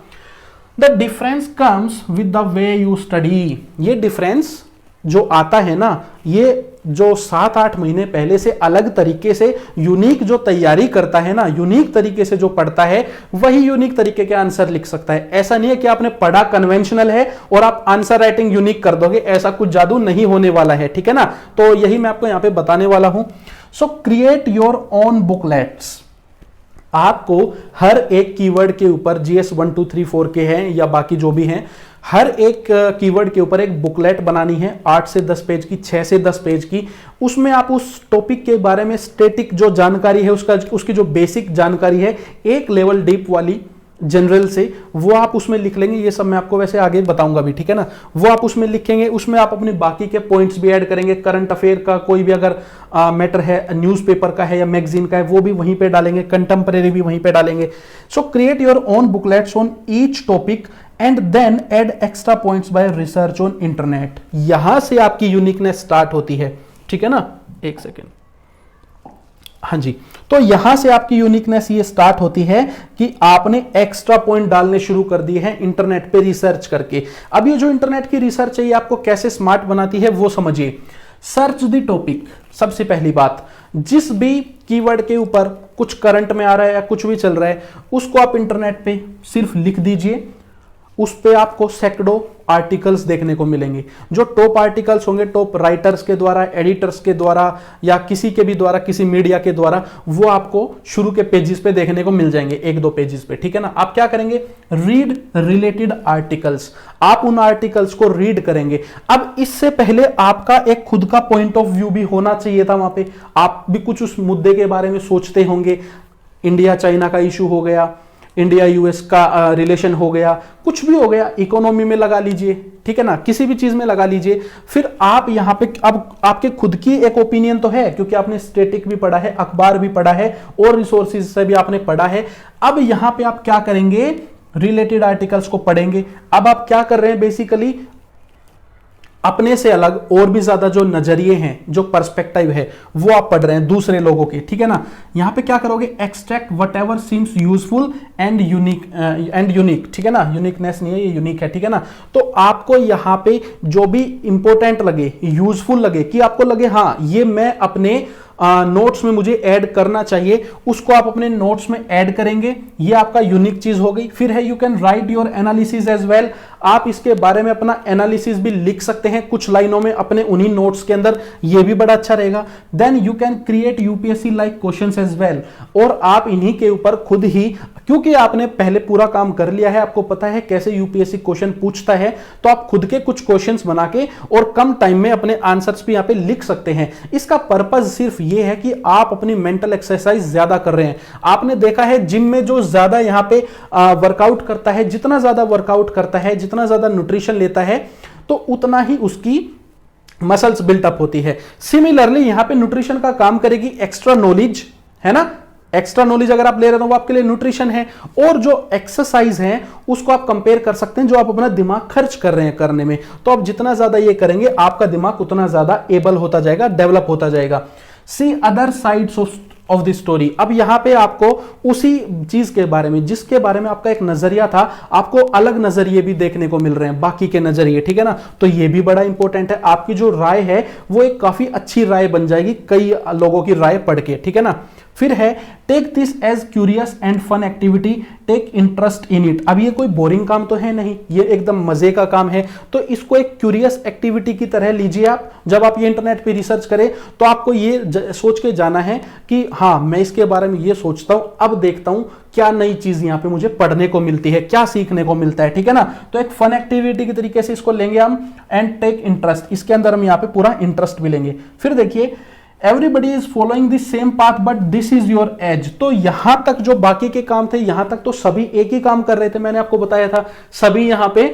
The difference comes with the way you study. ये डिफरेंस जो आता है ना, ये जो 7-8 महीने पहले से अलग तरीके से यूनिक जो तैयारी करता है ना, यूनिक तरीके से जो पढ़ता है, वही यूनिक तरीके के आंसर लिख सकता है। ऐसा नहीं है कि आपने पढ़ा कन्वेंशनल है और आप आंसर राइटिंग यूनिक कर दोगे, ऐसा कुछ जादू नहीं होने वाला है, ठीक है ना। तो यही मैं आपको यहां पे बताने वाला हूं। सो क्रिएट योर ओन बुकलेट्स। आपको हर एक कीवर्ड के ऊपर, जीएस 1 2 3 4 के हैं या बाकी जो भी हैं, हर एक कीवर्ड के ऊपर एक बुकलेट बनानी है, 8 से 10 पेज की, 6 से 10 पेज की। उसमें आप उस टॉपिक के बारे में स्टैटिक जो जानकारी है, उसकी जो बेसिक जानकारी है, एक लेवल डीप वाली जनरल से, वो आप उसमें लिख लेंगे। ये सब मैं आपको वैसे आगे बताऊंगा भी, ठीक है ना। वो आप उसमें लिखेंगे, उसमें आप अपने बाकी के पॉइंट्स भी ऐड करेंगे। करंट अफेयर का कोई भी अगर मैटर है, न्यूज़पेपर का है या मैगजीन का है, वो भी वहीं पे डालेंगे, कंटेम्परेरी भी वहीं पे डालेंगे। So create your own booklets on each topic and then add extra points by research on internet. यहां से आपकी यूनिकनेस स्टार्ट होती है, ठीक है ना। एक सेकेंड, हाँ जी, तो यहां से आपकी यूनिकनेस ये स्टार्ट होती है कि आपने एक्स्ट्रा पॉइंट डालने शुरू कर दिए हैं इंटरनेट पे रिसर्च करके। अब ये जो इंटरनेट की रिसर्च है, ये आपको कैसे स्मार्ट बनाती है वो समझिए। सर्च द टॉपिक, सबसे पहली बात, जिस भी कीवर्ड के ऊपर कुछ करंट में आ रहा है या कुछ भी चल रहा है, उसको आप इंटरनेट पे सिर्फ लिख दीजिए। उस पे आपको सैकड़ों आर्टिकल्स देखने को मिलेंगे। जो टॉप आर्टिकल्स होंगे, टॉप राइटर्स के द्वारा, एडिटर्स के द्वारा या किसी के भी द्वारा, किसी मीडिया के द्वारा, वो आपको शुरू के पेजेस पे देखने को मिल जाएंगे, 1-2 पेजेस पे, ठीक है ना। आप क्या करेंगे, रीड रिलेटेड आर्टिकल्स, आप उन आर्टिकल्स को रीड करेंगे। अब इससे पहले आपका एक खुद का पॉइंट ऑफ व्यू भी होना चाहिए था वहां पे। आप भी कुछ उस मुद्दे के बारे में सोचते होंगे। इंडिया चाइना का इशू हो गया, इंडिया यूएस का रिलेशन हो गया, कुछ भी हो गया, इकोनॉमी में लगा लीजिए, ठीक है ना, किसी भी चीज में लगा लीजिए। फिर आप यहां पे, अब आपके खुद की एक ओपिनियन तो है, क्योंकि आपने स्टैटिक भी पढ़ा है, अखबार भी पढ़ा है और रिसोर्सेज से भी आपने पढ़ा है। अब यहां पे आप क्या करेंगे, रिलेटेड आर्टिकल्स को पढ़ेंगे। अब आप क्या कर रहे हैं, बेसिकली अपने से अलग और भी ज्यादा जो नजरिए हैं, जो पर्सपेक्टिव है, वो आप पढ़ रहे हैं दूसरे लोगों के, ठीक है ना। यहां पे क्या करोगे, extract whatever seems useful and unique, ठीक है ना। यूनिकनेस नहीं है, ये यूनिक है, ठीक है ना। तो आपको यहां पे जो भी इंपॉर्टेंट लगे, यूजफुल लगे, कि आपको लगे हाँ ये मैं अपने नोट्स में मुझे ऐड करना चाहिए, उसको आप अपने नोट्स में ऐड करेंगे। ये आपका यूनिक चीज हो गई। फिर है you can write your analysis as well. आप इसके बारे में अपना एनालिसिस भी लिख सकते हैं कुछ लाइनों में अपने उन्हीं नोट्स के अंदर, ये भी बड़ा अच्छा रहेगा। Then you can create UPSC like questions as well. और आप इन्हीं के ऊपर खुद ही, क्योंकि आपने पहले पूरा काम कर लिया है, आपको पता है कैसे यूपीएससी क्वेश्चन पूछता है, तो आप खुद के कुछ क्वेश्चंस बना के और कम टाइम में अपने आंसर्स भी यहां पे लिख सकते हैं। इसका पर्पस सिर्फ ये है कि आप अपनी मेंटल एक्सरसाइज ज्यादा कर रहे हैं। आपने देखा है जिम में जो ज्यादा यहां पे वर्कआउट करता है, जितना ज्यादा वर्कआउट करता है, जितना ज्यादा न्यूट्रिशन लेता है, तो उतना ही उसकी मसल्स बिल्टअप होती है। सिमिलरली यहां पे न्यूट्रिशन का काम करेगी एक्स्ट्रा नॉलेज, है ना। एक्स्ट्रा नॉलेज अगर आप ले रहे हो वो आपके लिए न्यूट्रिशन है। और जो एक्सरसाइज है उसको आप कंपेयर कर सकते हैं जो आप अपना दिमाग खर्च कर रहे हैं करने में। तो आप जितना ज्यादा ये करेंगे, आपका दिमाग उतना ज्यादा एबल होता जाएगा, डेवलप होता जाएगा। See other sides of the story. अब यहां पे आपको उसी चीज के बारे में, जिसके बारे में आपका एक नजरिया था, आपको अलग नजरिए भी देखने को मिल रहे हैं, बाकी के नजरिए, ठीक है ना। तो ये भी बड़ा इंपॉर्टेंट है। आपकी जो राय है वो एक काफी अच्छी राय बन जाएगी कई लोगों की राय पढ़ के, ठीक है ना। फिर है take this as curious and fun activity, take interest in it. अब ये कोई बोरिंग काम तो है नहीं, ये एकदम मजे का काम है। तो इसको एक क्यूरियस एक्टिविटी की तरह लीजिए आप। जब आप ये इंटरनेट पे रिसर्च करें तो आपको ये सोच के जाना है कि हाँ मैं इसके बारे में ये सोचता हूं, अब देखता हूं क्या नई चीज यहां पे मुझे पढ़ने को मिलती है, क्या सीखने को मिलता है, ठीक है ना। तो एक फन एक्टिविटी के तरीके से इसको लेंगे हम। एंड टेक इंटरेस्ट, इसके अंदर हम यहां पे पूरा इंटरेस्ट भी लेंगे। फिर देखिए everybody is following this same path but this is your age. तो यहां तक जो बाकी के काम थे, यहां तक तो सभी एक ही काम कर रहे थे, मैंने आपको बताया था। सभी यहां पे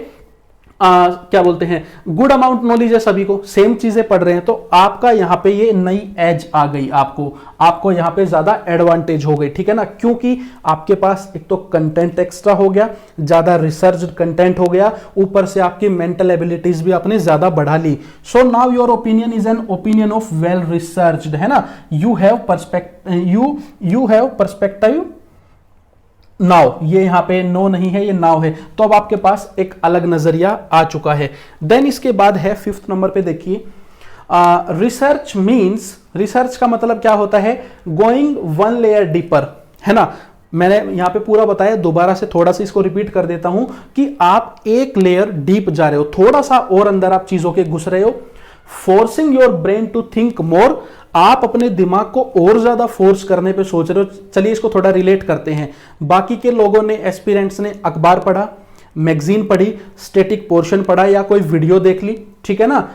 क्या बोलते हैं, गुड अमाउंट नॉलेज है, सभी को सेम चीजें पढ़ रहे हैं, तो आपका यहां पे ये नई एज आ गई, आपको यहां पे ज्यादा एडवांटेज हो गई, ठीक है ना, क्योंकि आपके पास एक तो कंटेंट एक्स्ट्रा हो गया, ज्यादा रिसर्च कंटेंट हो गया, ऊपर से आपकी मेंटल एबिलिटीज भी आपने ज्यादा बढ़ा ली। So now your opinion is an opinion of well researched, है ना, यू हैव पर्सपेक्टिव नाउ, ये यहां पे नो नहीं है, ये नाउ है, तो अब आपके पास एक अलग नजरिया आ चुका है। देन इसके बाद है 5th नंबर पे देखिए, रिसर्च मींस, रिसर्च का मतलब क्या होता है, गोइंग वन लेयर डीपर, है ना, मैंने यहां पे पूरा बताया, दोबारा से थोड़ा सा इसको रिपीट कर देता हूं कि आप एक लेयर डीप जा रहे हो, थोड़ा सा और अंदर आप चीजों के घुस रहे हो, forcing your brain to think more, आप अपने दिमाग को और ज्यादा फोर्स करने पे सोच रहे हो। चलिए इसको थोड़ा रिलेट करते हैं, बाकी के लोगों ने, एस्पिरेंट्स ने अखबार पढ़ा, मैगजीन पढ़ी, स्टैटिक पोर्शन पढ़ा या कोई वीडियो देख ली, ठीक है ना,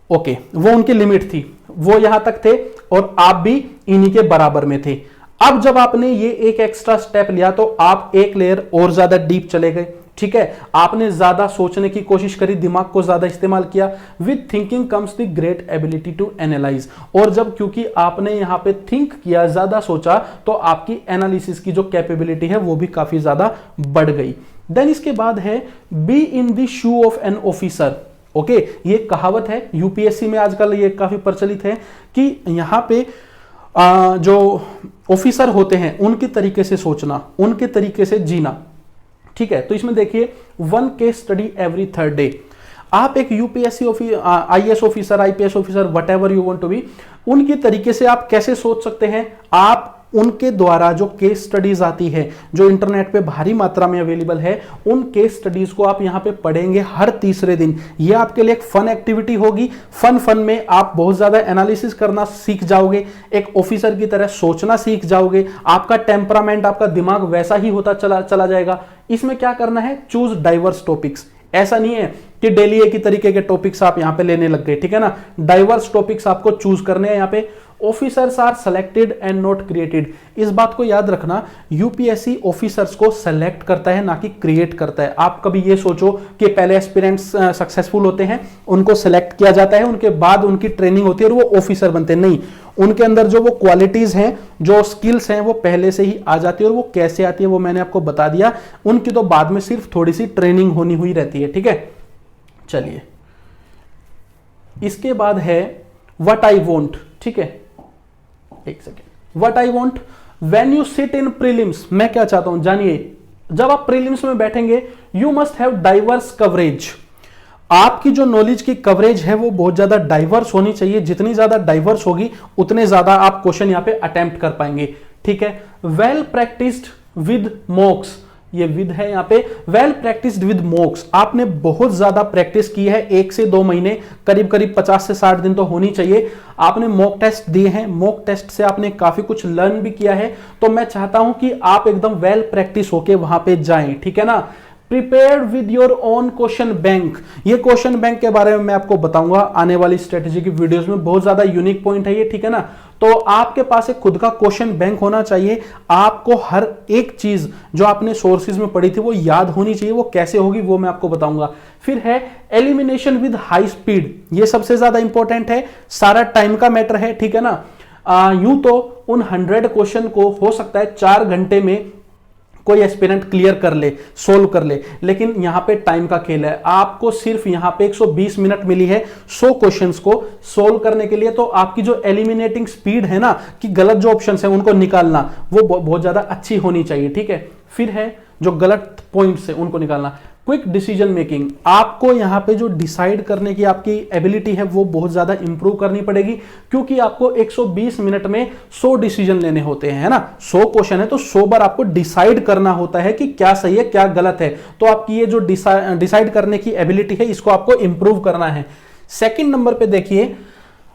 ओके, वो उनकी लिमिट थी, वो यहां तक थे और आप भी इन्हीं के बराबर में थे। अब जब आपने ये एक एक्स्ट्रा स्टेप लिया तो आप एक लेयर और ज्यादा डीप चले गए, ठीक है, आपने ज्यादा सोचने की कोशिश करी, दिमाग को ज्यादा इस्तेमाल किया। With thinking comes the great ability to analyse, और जब क्योंकि आपने यहां पे थिंक किया, ज्यादा सोचा, तो आपकी एनालिसिस की जो कैपेबिलिटी है वो भी काफी ज्यादा बढ़ गई। देन इसके बाद है be in the shoe of an officer, okay, ये कहावत है, यूपीएससी में आजकल ये काफी प्रचलित है कि यहां पे जो ऑफिसर होते हैं उनके तरीके से सोचना, उनके तरीके से जीना, ठीक है। तो इसमें देखिए, 1 case study every 3rd day, आप एक UPSC IAS officer, IPS officer, whatever you want to be, उनके तरीके से आप कैसे सोच सकते हैं, आप उनके द्वारा जो केस स्टडीज आती है, जो इंटरनेट पे भारी मात्रा में अवेलेबल है, उन केस स्टडीज को आप यहां पे पढ़ेंगे हर तीसरे दिन। ये आपके लिए एक फन एक्टिविटी होगी, फन में आप बहुत ज्यादा एनालिसिस करना सीख जाओगे, एक ऑफिसर की तरह सोचना सीख जाओगे, आपका टेम्परामेंट, आपका दिमाग वैसा ही होता चला जाएगा। इसमें क्या करना है, चूज डाइवर्स टॉपिक्स, ऐसा नहीं है कि डेली एक ही तरीके के टॉपिक्स आप यहां पे लेने लग गए, ठीक है ना, डाइवर्स टॉपिक्स आपको चूज करने हैं। यहां पे officers are selected and not created, इस बात को याद रखना, यूपीएससी ऑफिसर्स को सेलेक्ट करता है ना कि क्रिएट करता है। आप कभी ये सोचो कि पहले एस्पिरेंट्स सक्सेसफुल होते हैं, उनको सेलेक्ट किया जाता है, उनके बाद उनकी ट्रेनिंग होती है और वो ऑफिसर बनते हैं, नहीं, उनके अंदर जो वो क्वालिटीज हैं, जो स्किल्स हैं, वो पहले से ही आ जाती है, और वो कैसे आती है वो मैंने आपको बता दिया, उनकी तो बाद में सिर्फ थोड़ी सी ट्रेनिंग होनी हुई रहती है, ठीक है। चलिए इसके बाद है व्हाट आई वांट, ठीक है, एक second, what I want when you sit in prelims, मैं क्या चाहता हूं जानिए, जब आप प्रीलिम्स में बैठेंगे, you must have diverse coverage, आपकी जो नॉलेज की कवरेज है वो बहुत ज्यादा डाइवर्स होनी चाहिए, जितनी ज्यादा डाइवर्स होगी उतने ज्यादा आप क्वेश्चन यहां पे अटेम्प्ट कर पाएंगे, ठीक है। वेल प्रैक्टिस्ड विद मॉक्स, ये विद है यहां पे, वेल प्रैक्टिस्ड विद मॉक्स, आपने बहुत ज्यादा प्रैक्टिस की है, 1 से 2 महीने, करीब 50 से 60 दिन तो होनी चाहिए, आपने मॉक टेस्ट दिए हैं, मॉक टेस्ट से आपने काफी कुछ लर्न भी किया है, तो मैं चाहता हूं कि आप एकदम वेल प्रैक्टिस होके वहां पे जाएं, ठीक है ना। Prepared with your own question bank, ये क्वेश्चन बैंक के बारे में मैं आपको बताऊंगा आने वाली स्ट्रेटेजी की वीडियोस में, बहुत ज्यादा यूनिक पॉइंट है ये, ठीक है ना। तो आपके पास एक खुद का क्वेश्चन बैंक होना चाहिए, आपको हर एक चीज जो आपने सोर्सेज में पढ़ी थी वो याद होनी चाहिए, वो कैसे होगी वो मैं आपको बताऊंगा। फिर है एलिमिनेशन विद हाई स्पीड, ये सबसे ज्यादा इंपॉर्टेंट है, सारा टाइम का मैटर है, ठीक है ना। यूं तो उन 100 क्वेश्चन को हो सकता है 4 घंटे में कोई एस्पिरेंट क्लियर कर ले, सोल्व कर ले, लेकिन यहां पे टाइम का खेल है, आपको सिर्फ यहां पे 120 मिनट मिली है 100 क्वेश्चंस को सोल्व करने के लिए, तो आपकी जो एलिमिनेटिंग स्पीड है ना, कि गलत जो ऑप्शंस है उनको निकालना, वो बहुत ज्यादा अच्छी होनी चाहिए, ठीक है। फिर है जो गलत पॉइंट्स है उनको निकालना। क्विक डिसीजन मेकिंग, आपको यहां पे जो डिसाइड करने की आपकी एबिलिटी है वो बहुत ज्यादा इंप्रूव करनी पड़ेगी, क्योंकि आपको 120 मिनट में 100 डिसीजन लेने होते हैं, है ना, 100 क्वेश्चन है तो 100 बार आपको डिसाइड करना होता है कि क्या सही है क्या गलत है, तो आपकी ये जो डिसाइड करने की एबिलिटी है इसको आपको इंप्रूव करना है। सेकंड नंबर पे देखिए,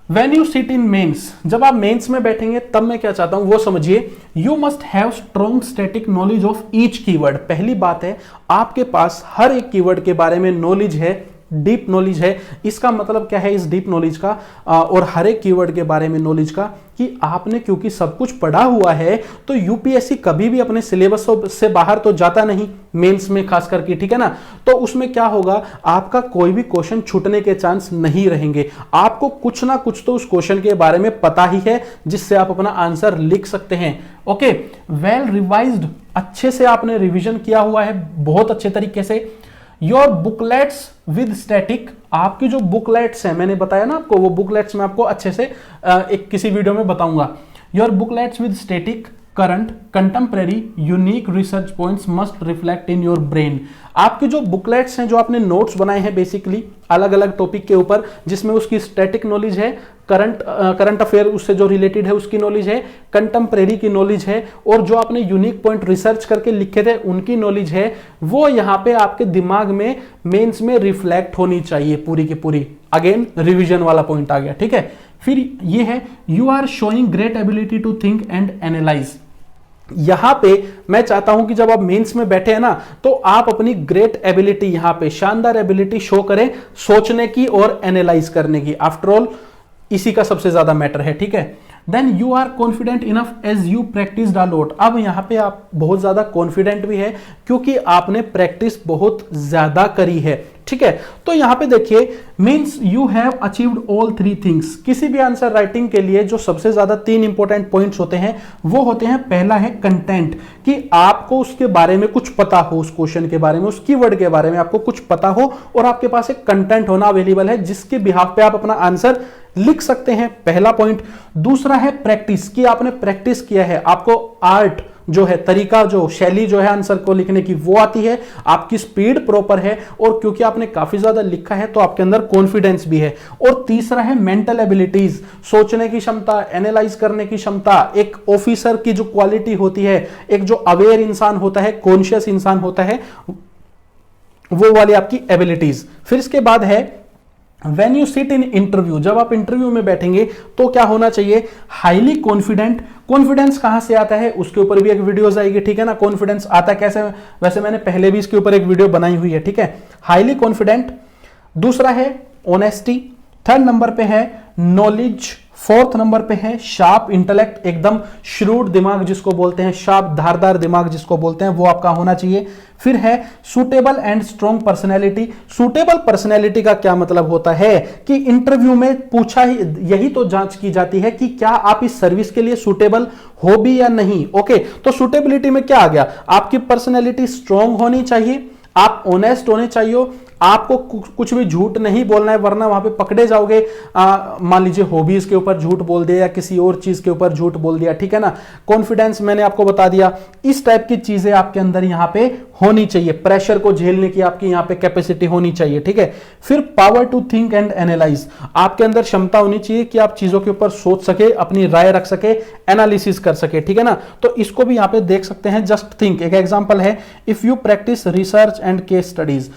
When you sit in mains, जब आप मेंस में बैठेंगे तब मैं क्या चाहता हूं वो समझिए, you must have strong static knowledge of each keyword. पहली बात है, आपके पास हर एक कीवर्ड के बारे में नॉलेज है, डीप नॉलेज है। इसका मतलब क्या है इस डीप नॉलेज का और हर एक कीवर्ड के बारे में नॉलेज का, कि आपने क्योंकि सब कुछ पढ़ा हुआ है तो यूपीएससी कभी भी अपने सिलेबस से बाहर तो जाता नहीं, मेंस में खास करके, ठीक है ना। तो उसमें क्या होगा, आपका कोई भी क्वेश्चन छूटने के चांस नहीं रहेंगे। आपको कुछ ना कुछ तो उस क्वेश्चन के बारे में पता ही है जिससे आप अपना आंसर लिख सकते हैं। ओके, वेल रिवाइज्ड, अच्छे से आपने रिवीजन किया हुआ है बहुत अच्छे तरीके से। योर बुकलेट्स विद स्टैटिक, आपकी जो बुकलेट्स हैं, मैंने बताया ना आपको, वो बुकलेट्स मैं आपको अच्छे से एक किसी वीडियो में बताऊंगा। Your booklets with static current contemporary unique research points must reflect in your brain. आपके जो बुकलेट्स हैं, जो आपने नोट्स बनाए हैं बेसिकली अलग अलग टॉपिक के ऊपर, जिसमें उसकी स्टैटिक नॉलेज है, करंट अफेयर उससे जो रिलेटेड है उसकी नॉलेज है, कंटेम्प्रेरी की नॉलेज है, और जो आपने यूनिक पॉइंट रिसर्च करके लिखे थे उनकी नॉलेज है, वो यहाँ पे आपके दिमाग में मेंस में रिफ्लेक्ट होनी चाहिए पूरी की पूरी। अगेन रिवीजन वाला पॉइंट आ गया, ठीक है। फिर ये है you are showing great ability to think and analyse. यहां पे मैं चाहता हूं कि जब आप मेंस में बैठे हैं ना, तो आप अपनी ग्रेट एबिलिटी, यहां पे शानदार एबिलिटी शो करें सोचने की और एनालाइज करने की। आफ्टर ऑल इसी का सबसे ज्यादा मैटर है, ठीक है। Then you are confident enough as you practise a lot. अब यहां पे आप बहुत ज्यादा कॉन्फिडेंट भी है क्योंकि आपने प्रैक्टिस बहुत ज्यादा करी है, ठीक है। तो यहां पे देखिए, means you have achieved all three things. किसी भी आंसर राइटिंग के लिए जो सबसे ज्यादा तीन इंपॉर्टेंट पॉइंट्स होते हैं वो होते हैं, पहला है कंटेंट, कि आपको उसके बारे में कुछ पता हो, उस क्वेश्चन के बारे में, उस कीवर्ड के बारे में आपको कुछ पता हो और आपके पास एक कंटेंट होना अवेलेबल है जिसके बिहाफ पे आप अपना आंसर लिख सकते हैं, पहला पॉइंट। दूसरा है प्रैक्टिस, कि आपने प्रैक्टिस किया है, आपको आर्ट जो है, तरीका, जो शैली जो है आंसर को लिखने की वो आती है, आपकी स्पीड प्रॉपर है, और क्योंकि आपने काफी ज्यादा लिखा है तो आपके अंदर कॉन्फिडेंस भी है। और तीसरा है मेंटल एबिलिटीज, सोचने की क्षमता, एनालाइज करने की क्षमता, एक ऑफिसर की जो क्वालिटी होती है, एक जो अवेयर इंसान होता है, कॉन्शियस इंसान होता है, वो वाली आपकी एबिलिटीज। फिर इसके बाद है When you sit in interview, जब आप इंटरव्यू में बैठेंगे तो क्या होना चाहिए, हाईली कॉन्फिडेंट। कॉन्फिडेंस कहां से आता है उसके ऊपर भी एक वीडियोस आएगी, ठीक है ना। कॉन्फिडेंस आता कैसे, वैसे मैंने पहले भी इसके ऊपर एक वीडियो बनाई हुई है, ठीक है। Highly confident. दूसरा है ऑनेस्टी। थर्ड नंबर पे है नॉलेज। फोर्थ नंबर पे है शार्प इंटेलेक्ट, एकदम श्रूड दिमाग जिसको बोलते हैं, शार्प धारदार दिमाग जिसको बोलते हैं, वो आपका होना चाहिए। फिर है suitable and strong personality. Suitable personality का क्या मतलब होता है कि इंटरव्यू में पूछा ही, यही तो जांच की जाती है कि क्या आप इस सर्विस के लिए सुटेबल हो भी या नहीं। ओके, तो सुटेबिलिटी में क्या आ गया, आपकी पर्सनैलिटी स्ट्रॉन्ग होनी चाहिए, आप ऑनेस्ट होने चाहिए, आपको कुछ भी झूठ नहीं बोलना है वरना वहां पे पकड़े जाओगे। मान लीजिए हॉबीज के ऊपर झूठ बोल दिया या किसी और चीज के ऊपर झूठ बोल दिया, ठीक है ना। कॉन्फिडेंस मैंने आपको बता दिया, इस टाइप की चीजें आपके अंदर यहां पे होनी चाहिए। प्रेशर को झेलने की आपकी यहां पे कैपेसिटी होनी चाहिए, ठीक है। फिर power to think and analyse, आपके अंदर क्षमता होनी चाहिए कि आप चीजों के ऊपर सोच सके, अपनी राय रख सके, एनालिसिस कर सके, ठीक है ना। तो इसको भी यहां पे देख सकते हैं, जस्ट थिंक एक एग्जांपल है, if you practice research and case studies.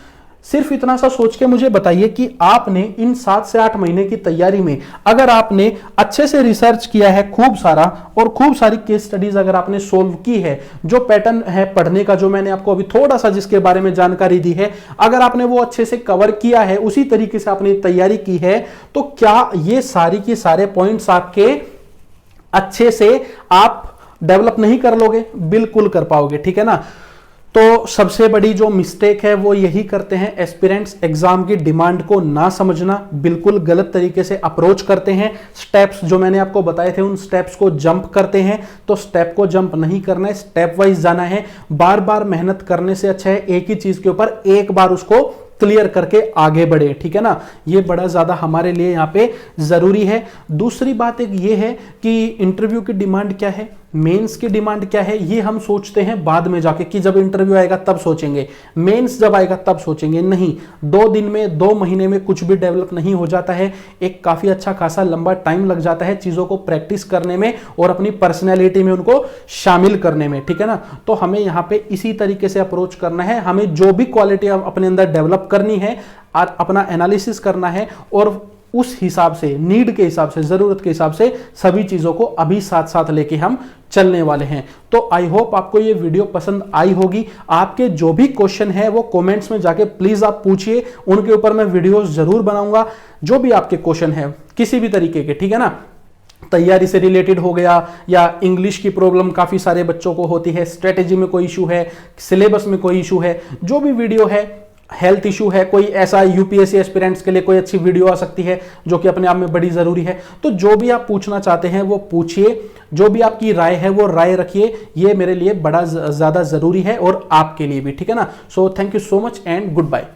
सिर्फ इतना सा सोच के मुझे बताइए कि आपने इन 7 से 8 महीने की तैयारी में अगर आपने अच्छे से रिसर्च किया है खूब सारा, और खूब सारी केस स्टडीज अगर आपने सोल्व की है, जो पैटर्न है पढ़ने का जो मैंने आपको अभी थोड़ा सा जिसके बारे में जानकारी दी है, अगर आपने वो अच्छे से कवर किया है, उसी तरीके से आपने तैयारी की है, तो क्या ये सारी की सारे पॉइंट्स आपके अच्छे से आप डेवलप नहीं कर लोगे? बिल्कुल कर पाओगे, ठीक है ना। तो सबसे बड़ी जो मिस्टेक है वो यही करते हैं एस्पिरेंट्स, एग्जाम की डिमांड को ना समझना, बिल्कुल गलत तरीके से अप्रोच करते हैं। स्टेप्स जो मैंने आपको बताए थे उन स्टेप्स को जंप करते हैं, तो स्टेप को जंप नहीं करना है, स्टेप वाइज जाना है। बार बार मेहनत करने से अच्छा है एक ही चीज के ऊपर एक बार उसको क्लियर करके आगे बढ़े, ठीक है ना। ये बड़ा ज्यादा हमारे लिए यहाँ पे जरूरी है। दूसरी बात एक ये है कि इंटरव्यू की डिमांड क्या है, मेंस की डिमांड क्या है, ये हम सोचते हैं बाद में जाके कि जब इंटरव्यू आएगा तब सोचेंगे, मेंस जब आएगा तब सोचेंगे। नहीं, 2 दिन में 2 महीने में कुछ भी डेवलप नहीं हो जाता है। एक काफी अच्छा खासा लंबा टाइम लग जाता है चीजों को प्रैक्टिस करने में और अपनी पर्सनैलिटी में उनको शामिल करने में, ठीक है ना। तो हमें यहाँ पे इसी तरीके से अप्रोच करना है। हमें जो भी क्वालिटी अपने अंदर डेवलप करनी है, अपना एनालिसिस करना है और उस हिसाब से, नीड के हिसाब से, जरूरत के हिसाब से सभी चीजों को अभी साथ साथ लेके हम चलने वाले हैं। तो आई होप आपको ये वीडियो पसंद आई होगी। आपके जो भी क्वेश्चन है वो कमेंट्स में जाके प्लीज आप पूछिए, उनके ऊपर मैं वीडियोस जरूर बनाऊंगा। जो भी आपके क्वेश्चन है किसी भी तरीके के, ठीक है ना, तैयारी से रिलेटेड हो गया, या इंग्लिश की प्रॉब्लम काफी सारे बच्चों को होती है, स्ट्रेटेजी में कोई इशू है, सिलेबस में कोई इशू है, जो भी वीडियो है, हेल्थ इशू है, कोई ऐसा यूपीएससी एस्पिरेंट्स के लिए कोई अच्छी वीडियो आ सकती है जो कि अपने आप में बड़ी जरूरी है। तो जो भी आप पूछना चाहते हैं वो पूछिए, जो भी आपकी राय है वो राय रखिए, ये मेरे लिए बड़ा ज्यादा जरूरी है और आपके लिए भी, ठीक है ना। So thank you so much and good bye.